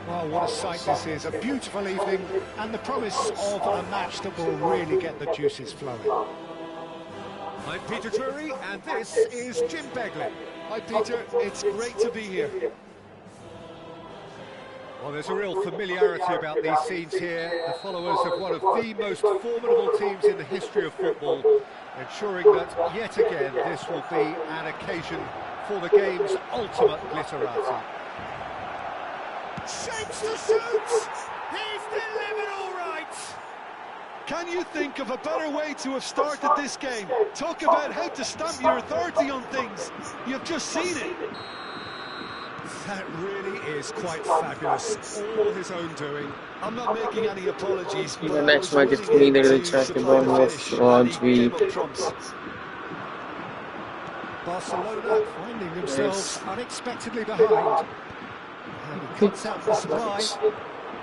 Well, what a sight this is. A beautiful evening and the promise of a match that will really get the juices flowing. I'm Peter Drury and this is Jim Begley. Hi Peter, it's great to be here. Well, there's a real familiarity about these scenes here. The followers of one of the most formidable teams in the history of football, ensuring that yet again this will be an occasion for the game's ultimate glitterati. Shapes to shoot! He's delivered all right! Can you think of a better way to have started this game? Talk about how to stamp your authority on things. You've just seen it. That really is quite fabulous. All his own doing. I'm not making any apologies. In the next match, it's me, the HRKBOND versus Andriy. Barcelona finding themselves unexpectedly behind. And he cuts out the supply.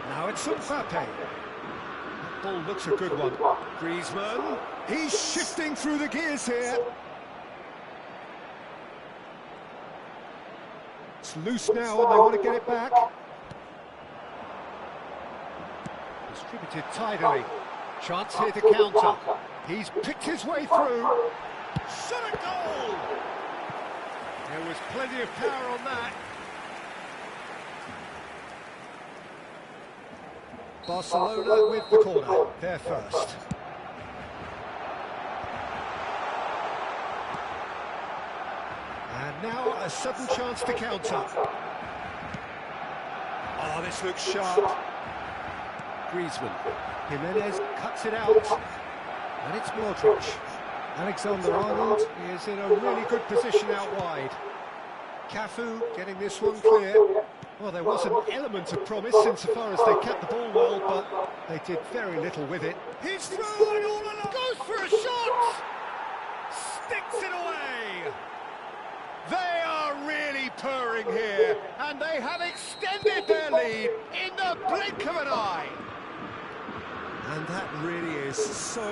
Now it's Mbappe. That ball looks a good one. Griezmann. He's shifting through the gears here. It's loose now and they want to get it back. Distributed tidily. Chance here to counter. He's picked his way through. Shot a goal! There was plenty of power on that. Barcelona with the corner. They're first. And now a sudden chance to counter. Oh, this looks sharp. Griezmann. Jimenez cuts it out. And it's Modric. Alexander-Arnold is in a really good position out wide. Cafu getting this one clear. Well, there was an element of promise insofar as they kept the ball well, but they did very little with it. He's through and all along. Goes for a shot! Sticks it away! They are really purring here, and they have extended their lead in the blink of an eye. And that really is so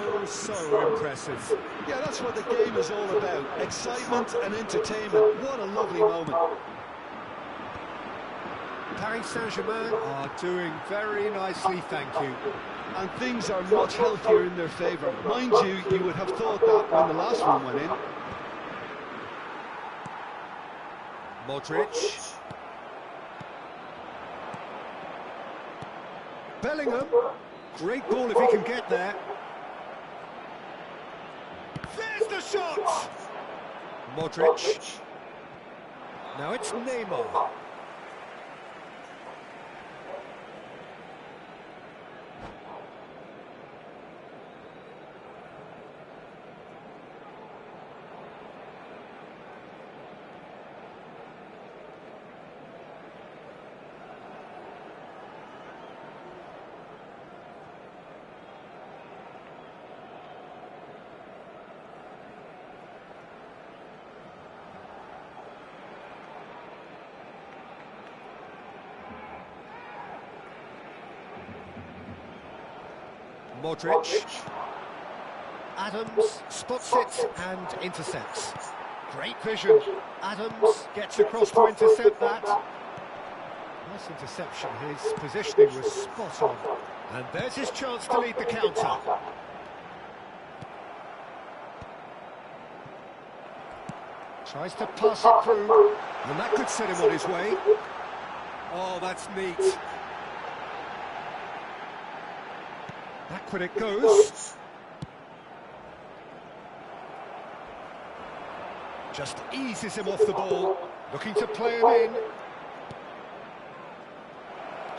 impressive. Yeah, that's what the game is all about. Excitement and entertainment. What a lovely moment. Paris Saint-Germain are doing very nicely, thank you. And things are much healthier in their favour. Mind you, you would have thought that when the last one went in. Modric. Bellingham. Great ball if he can get there. There's the shot! Modric. Now it's Neymar. Modric. Adams spots it and intercepts. Great vision. Adams gets across to intercept that. Nice interception. His positioning was spot on. And there's his chance to lead the counter. Tries to pass it through. And that could set him on his way. Oh, that's neat. Backward it goes. Just eases him off the ball. Looking to play him in.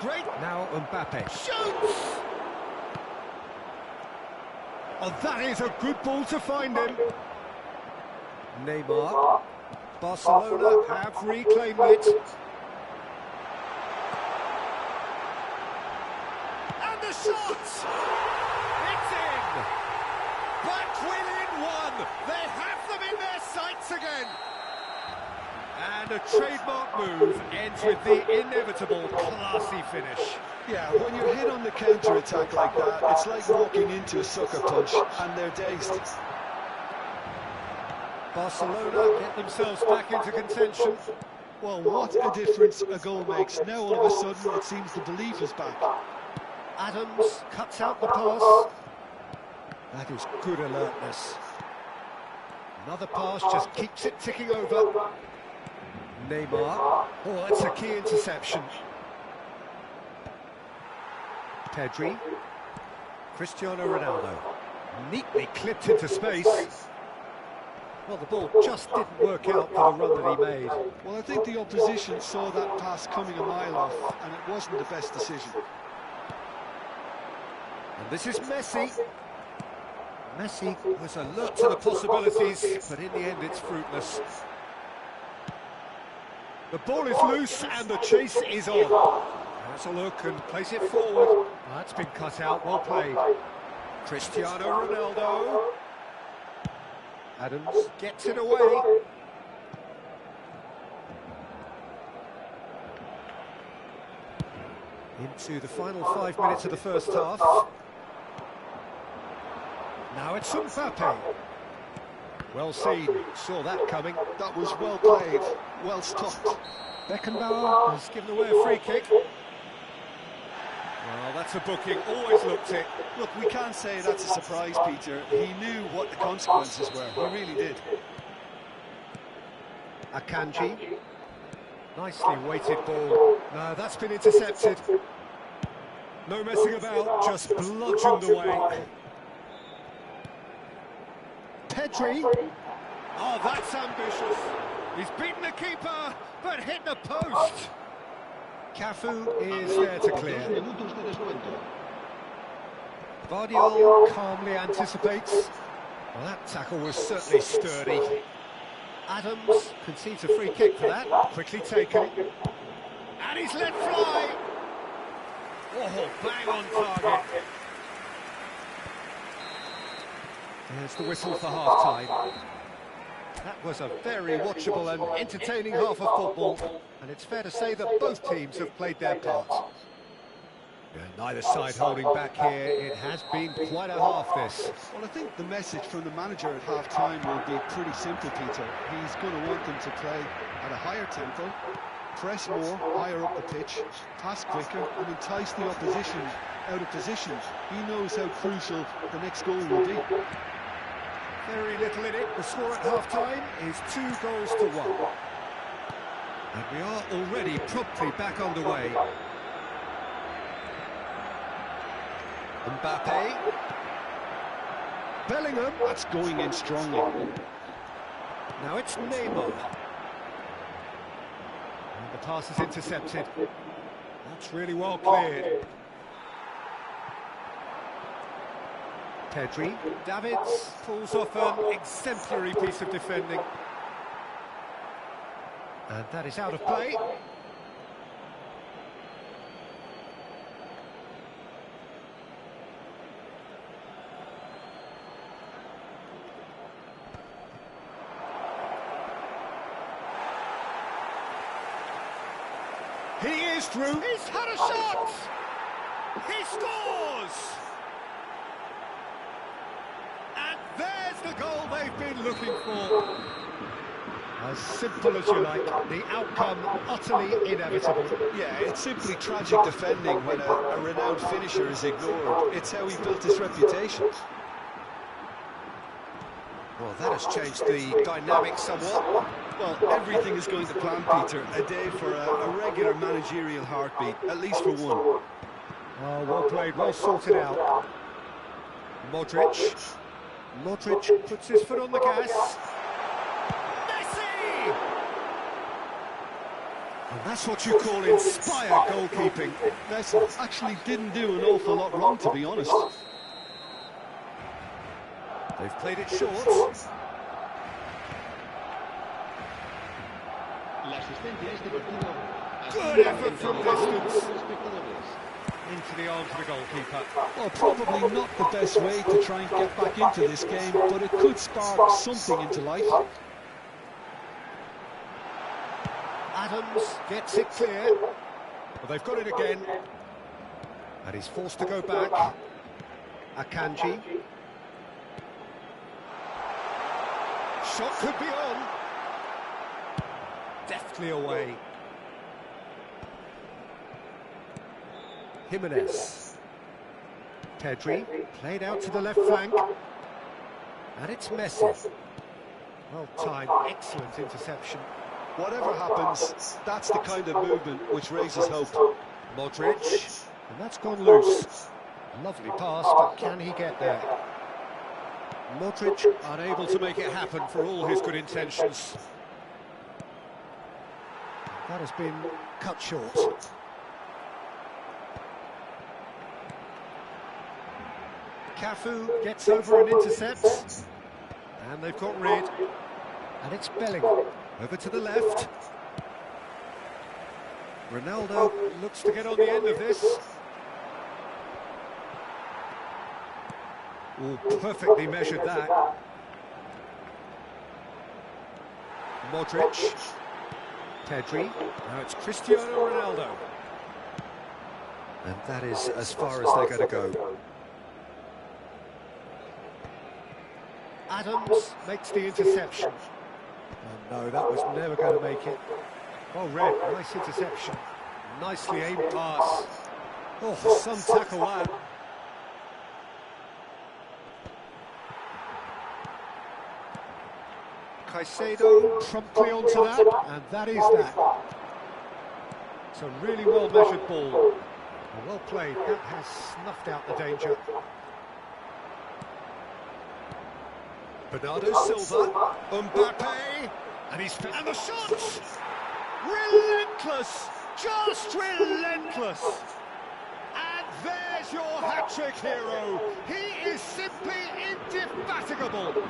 Great. Now Mbappe shoots! Oh, that is a good ball to find him. Neymar. Barcelona have reclaimed it. And the shot! It's in! Back within one! They have them in their sights again! And a trademark move ends with the inevitable classy finish. Yeah, when you're hit on the counter-attack like that, it's like walking into a sucker punch, and they're dazed. Barcelona get themselves back into contention. Well, what a difference a goal makes. Now all of a sudden it seems the belief is back. Adams cuts out the pass. That is good alertness. Another pass just keeps it ticking over. Neymar. Oh, that's a key interception. Pedri. Cristiano Ronaldo. Neatly clipped into space. Well, the ball just didn't work out for the run that he made. Well, I think the opposition saw that pass coming a mile off, and it wasn't the best decision. And this is Messi. Messi was alert to the possibilities, but in the end it's fruitless. The ball is loose and the chase is on. Has a look and plays it forward. That's been cut out, well played. Cristiano Ronaldo. Adams gets it away. Into the final 5 minutes of the first half. Now it's Mbappe. Well seen, saw that coming. That was well played, well stopped. Beckenbauer has given away a free kick. Well, that's a booking, always looked it. Look, we can't say that's a surprise, Peter. He knew what the consequences were, he really did. Akanji. Nicely weighted ball. No, that's been intercepted. No messing about, just bludgeoned away. Pedri. Oh, that's ambitious. He's beaten the keeper, but hit the post. Cafu is there to clear. Vardiol calmly anticipates. Well, that tackle was certainly sturdy. Adams concedes a free kick for that. Quickly taken. And he's let fly. Oh, bang on target. There's the whistle for half-time. That was a very watchable and entertaining half of football, and it's fair to say that both teams have played their part. Yeah, neither side holding back here. It has been quite a half, this. Well, I think the message from the manager at half-time will be pretty simple, Peter. He's going to want them to play at a higher tempo, press more, higher up the pitch, pass quicker, and entice the opposition out of position. He knows how crucial the next goal will be. Very little in it. The score at half-time is 2-1. And we are already promptly back underway. Mbappe. Bellingham. That's going in strongly. Now it's Neymar. And the pass is intercepted. That's really well cleared. Pedri. Davids pulls off an exemplary piece of defending. And that is out of play. He is through. He's had a shot. He scores. And there's the goal they've been looking for. As simple as you like, the outcome utterly inevitable. Yeah, it's simply tragic defending when a renowned finisher is ignored. It's how he built his reputation. Well, that has changed the dynamic somewhat. Well, everything is going to plan, Peter. A day for a regular managerial heartbeat, at least for one. Oh, well played, well sorted out. Modric puts his foot on the gas. Messi! And that's what you call inspired goalkeeping. Messi actually didn't do an awful lot wrong, to be honest. They've played it short. Good effort from distance. Into the arms of the goalkeeper. Well, probably not the best way to try and get back into this game, but it could spark something into life. Adams gets it clear. Well, they've got it again. And he's forced to go back. Akanji. Shot could be on. Deftly away. Jimenez. Pedri, played out to the left flank. And it's Messi. Well timed, excellent interception. Whatever happens, that's the kind of movement which raises hope. Modric, and that's gone loose. Lovely pass, but can he get there? Modric unable to make it happen for all his good intentions. That has been cut short. Cafu gets over and intercepts. And they've got rid. And it's Bellingham. Over to the left. Ronaldo looks to get on the end of this. Oh, perfectly measured that. Modric. Pedri. Now it's Cristiano Ronaldo. And that is as far as they're going to go. Adams makes the interception. Oh no, that was never going to make it. Oh, Red, nice interception. Nicely aimed pass. Oh, some tackle that. Caicedo promptly onto that, and that is that. It's a really well measured ball. Well played, that has snuffed out the danger. Bernardo Silva, Mbappe, and he's and the shot! Relentless, just relentless. And there's your hat-trick hero. He is simply indefatigable.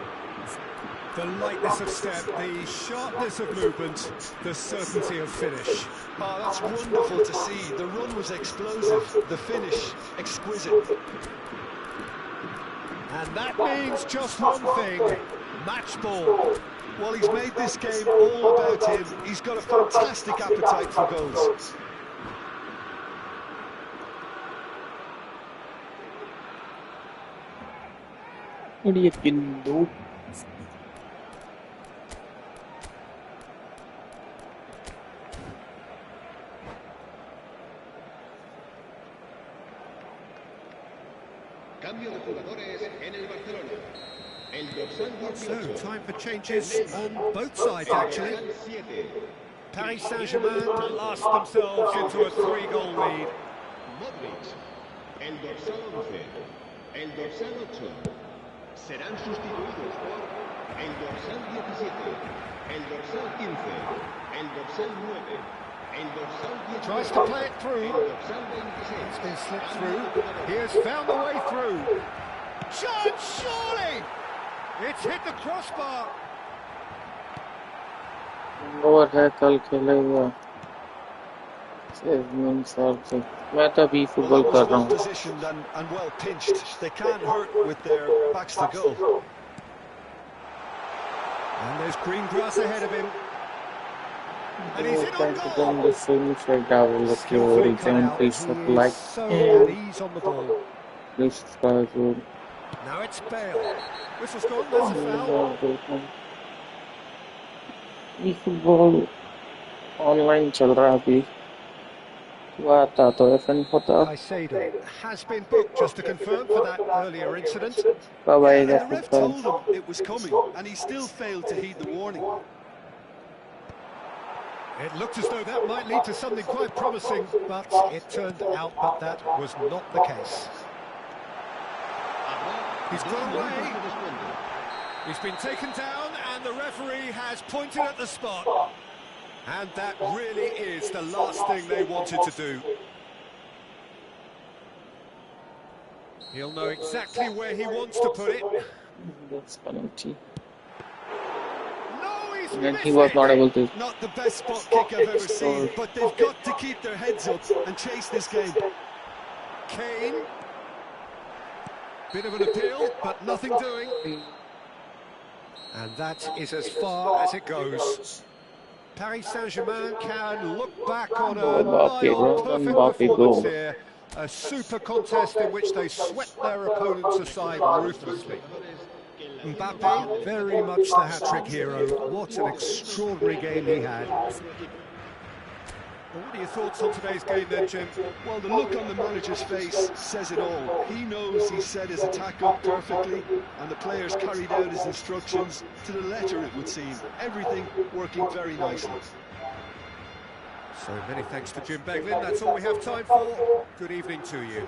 The lightness of step, the sharpness of movement, the certainty of finish. Oh, that's wonderful to see. The run was explosive, the finish exquisite. And that means just one thing, match ball. Well, he's made this game all about him. He's got a fantastic appetite for goals. What do you can do? Cambio de jugadores en el Barcelona. El dorsal 18. So, time for changes on both sides, actually. Paris Saint-Germain blast themselves into a 3-goal lead. Modric, el dorsal 11, el dorsal 8. Serán sustituidos por el dorsal 17, el dorsal 15, el dorsal 9, el dorsal 10. Tries to play it through. El dorsal 26. It's been slipped through. He has found the way through. Chance, surely! It's hit the crossbar. और है कल खेलेगा 7 minutes से मैं तो अभी football कर रहा हूँ Positioned and well pinched. They can't hurt with their backs to goal. And there's green grass ahead of him. And he's in on goal. the same straight out look your exam please like So at ease on the ball. please subscribe. Now it's Bale. Whistle's gone, that's a foul. eFootball online चल रहा है अभी हुआ था तो FN होता Caicedo has been booked, just to confirm, for that earlier incident. कब Yeah, आएगा and the ref football told him it was coming, and he still failed to heed the warning. It looked as though that might lead to something quite promising, but it turned out that that was not the case. He's got away. He's been taken down, and the referee has pointed at the spot. And that really is the last thing they wanted to do. He'll know exactly where he wants to put it. That's penalty No, he's and he missed was not it. able to Not the best spot kick I've ever score. seen, but they've got to keep their heads up and chase this game. Kane. Bit of an appeal, but nothing doing. And that is as far as it goes. Paris Saint-Germain can look back on a nigh-on-perfect performance here. A super contest in which they swept their opponents aside ruthlessly. Mbappe, very much the hat-trick hero. What an extraordinary game he had. Well, what are your thoughts on today's game then, Jim? Well, the look on the manager's face says it all. He knows he set his attack up perfectly, and the players carried out his instructions to the letter, it would seem. Everything working very nicely. So many thanks to Jim Beglin. That's all we have time for. Good evening to you.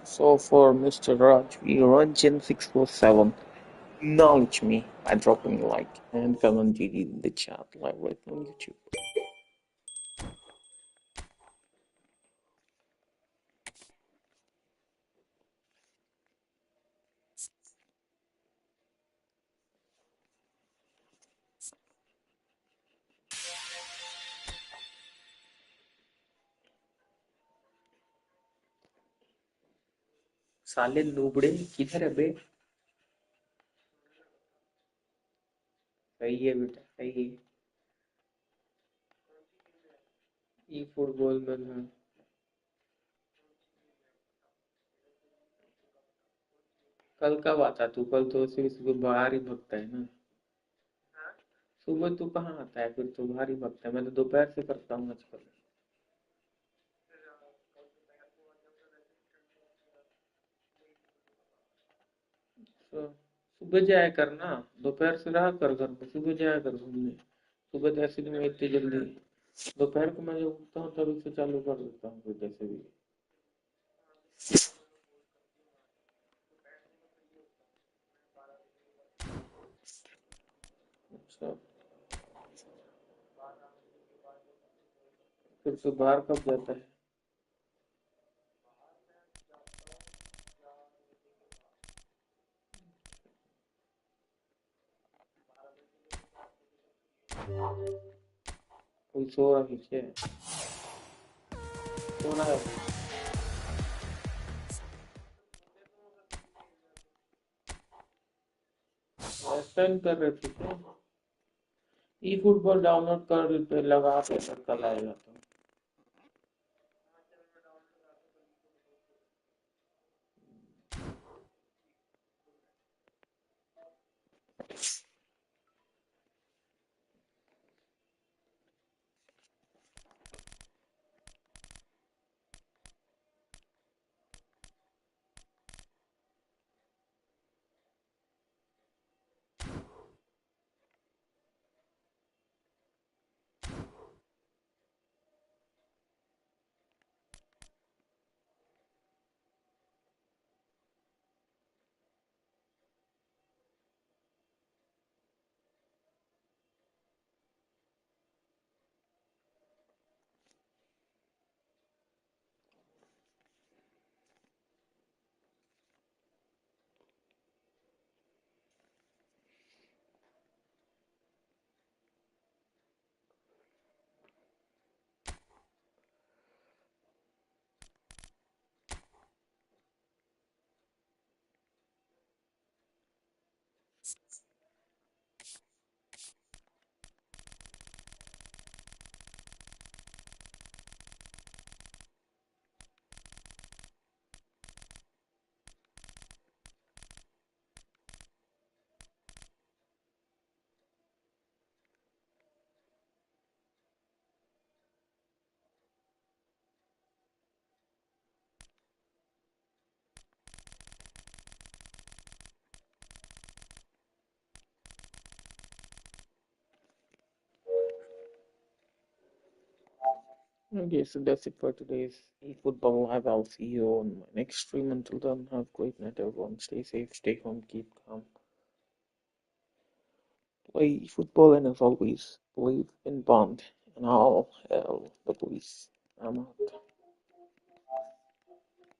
So for Mr. Raj, we run Gen 647. Acknowledge me by dropping a like and comment GD in the chat live right on YouTube. साले नूबड़े किधर है बे सही है बेटा सही है ई football में कल कब आता तू कल तो सिर्फ सुबह बाहर ही भगता है ना सुबह तू कहाँ आता है फिर तो बाहर ही भगता है मैं तो दोपहर से करता हूँ आजकल तो सुबह जाया कर ना दोपहर से रहा कर घर पे सुबह जाया कर घूमने सुबह तो ऐसे भी मैं इतनी जल्दी दोपहर को मैं जब उठता हूँ तभी से चालू कर देता हूँ फिर जैसे भी अच्छा फिर तो बाहर कब जाता है कोई सो रहा पीछे सो रहा है टाइम कर रहे थे क्या ई फुटबॉल डाउनलोड कर पे लगा के कल आएगा तो Okay, so that's it for today's eFootball Live. I'll see you on my next stream. Until then, have a great night, everyone. Stay safe, stay home, keep calm. Play football, and as always, believe in Bond. And all hell the police. I'm out.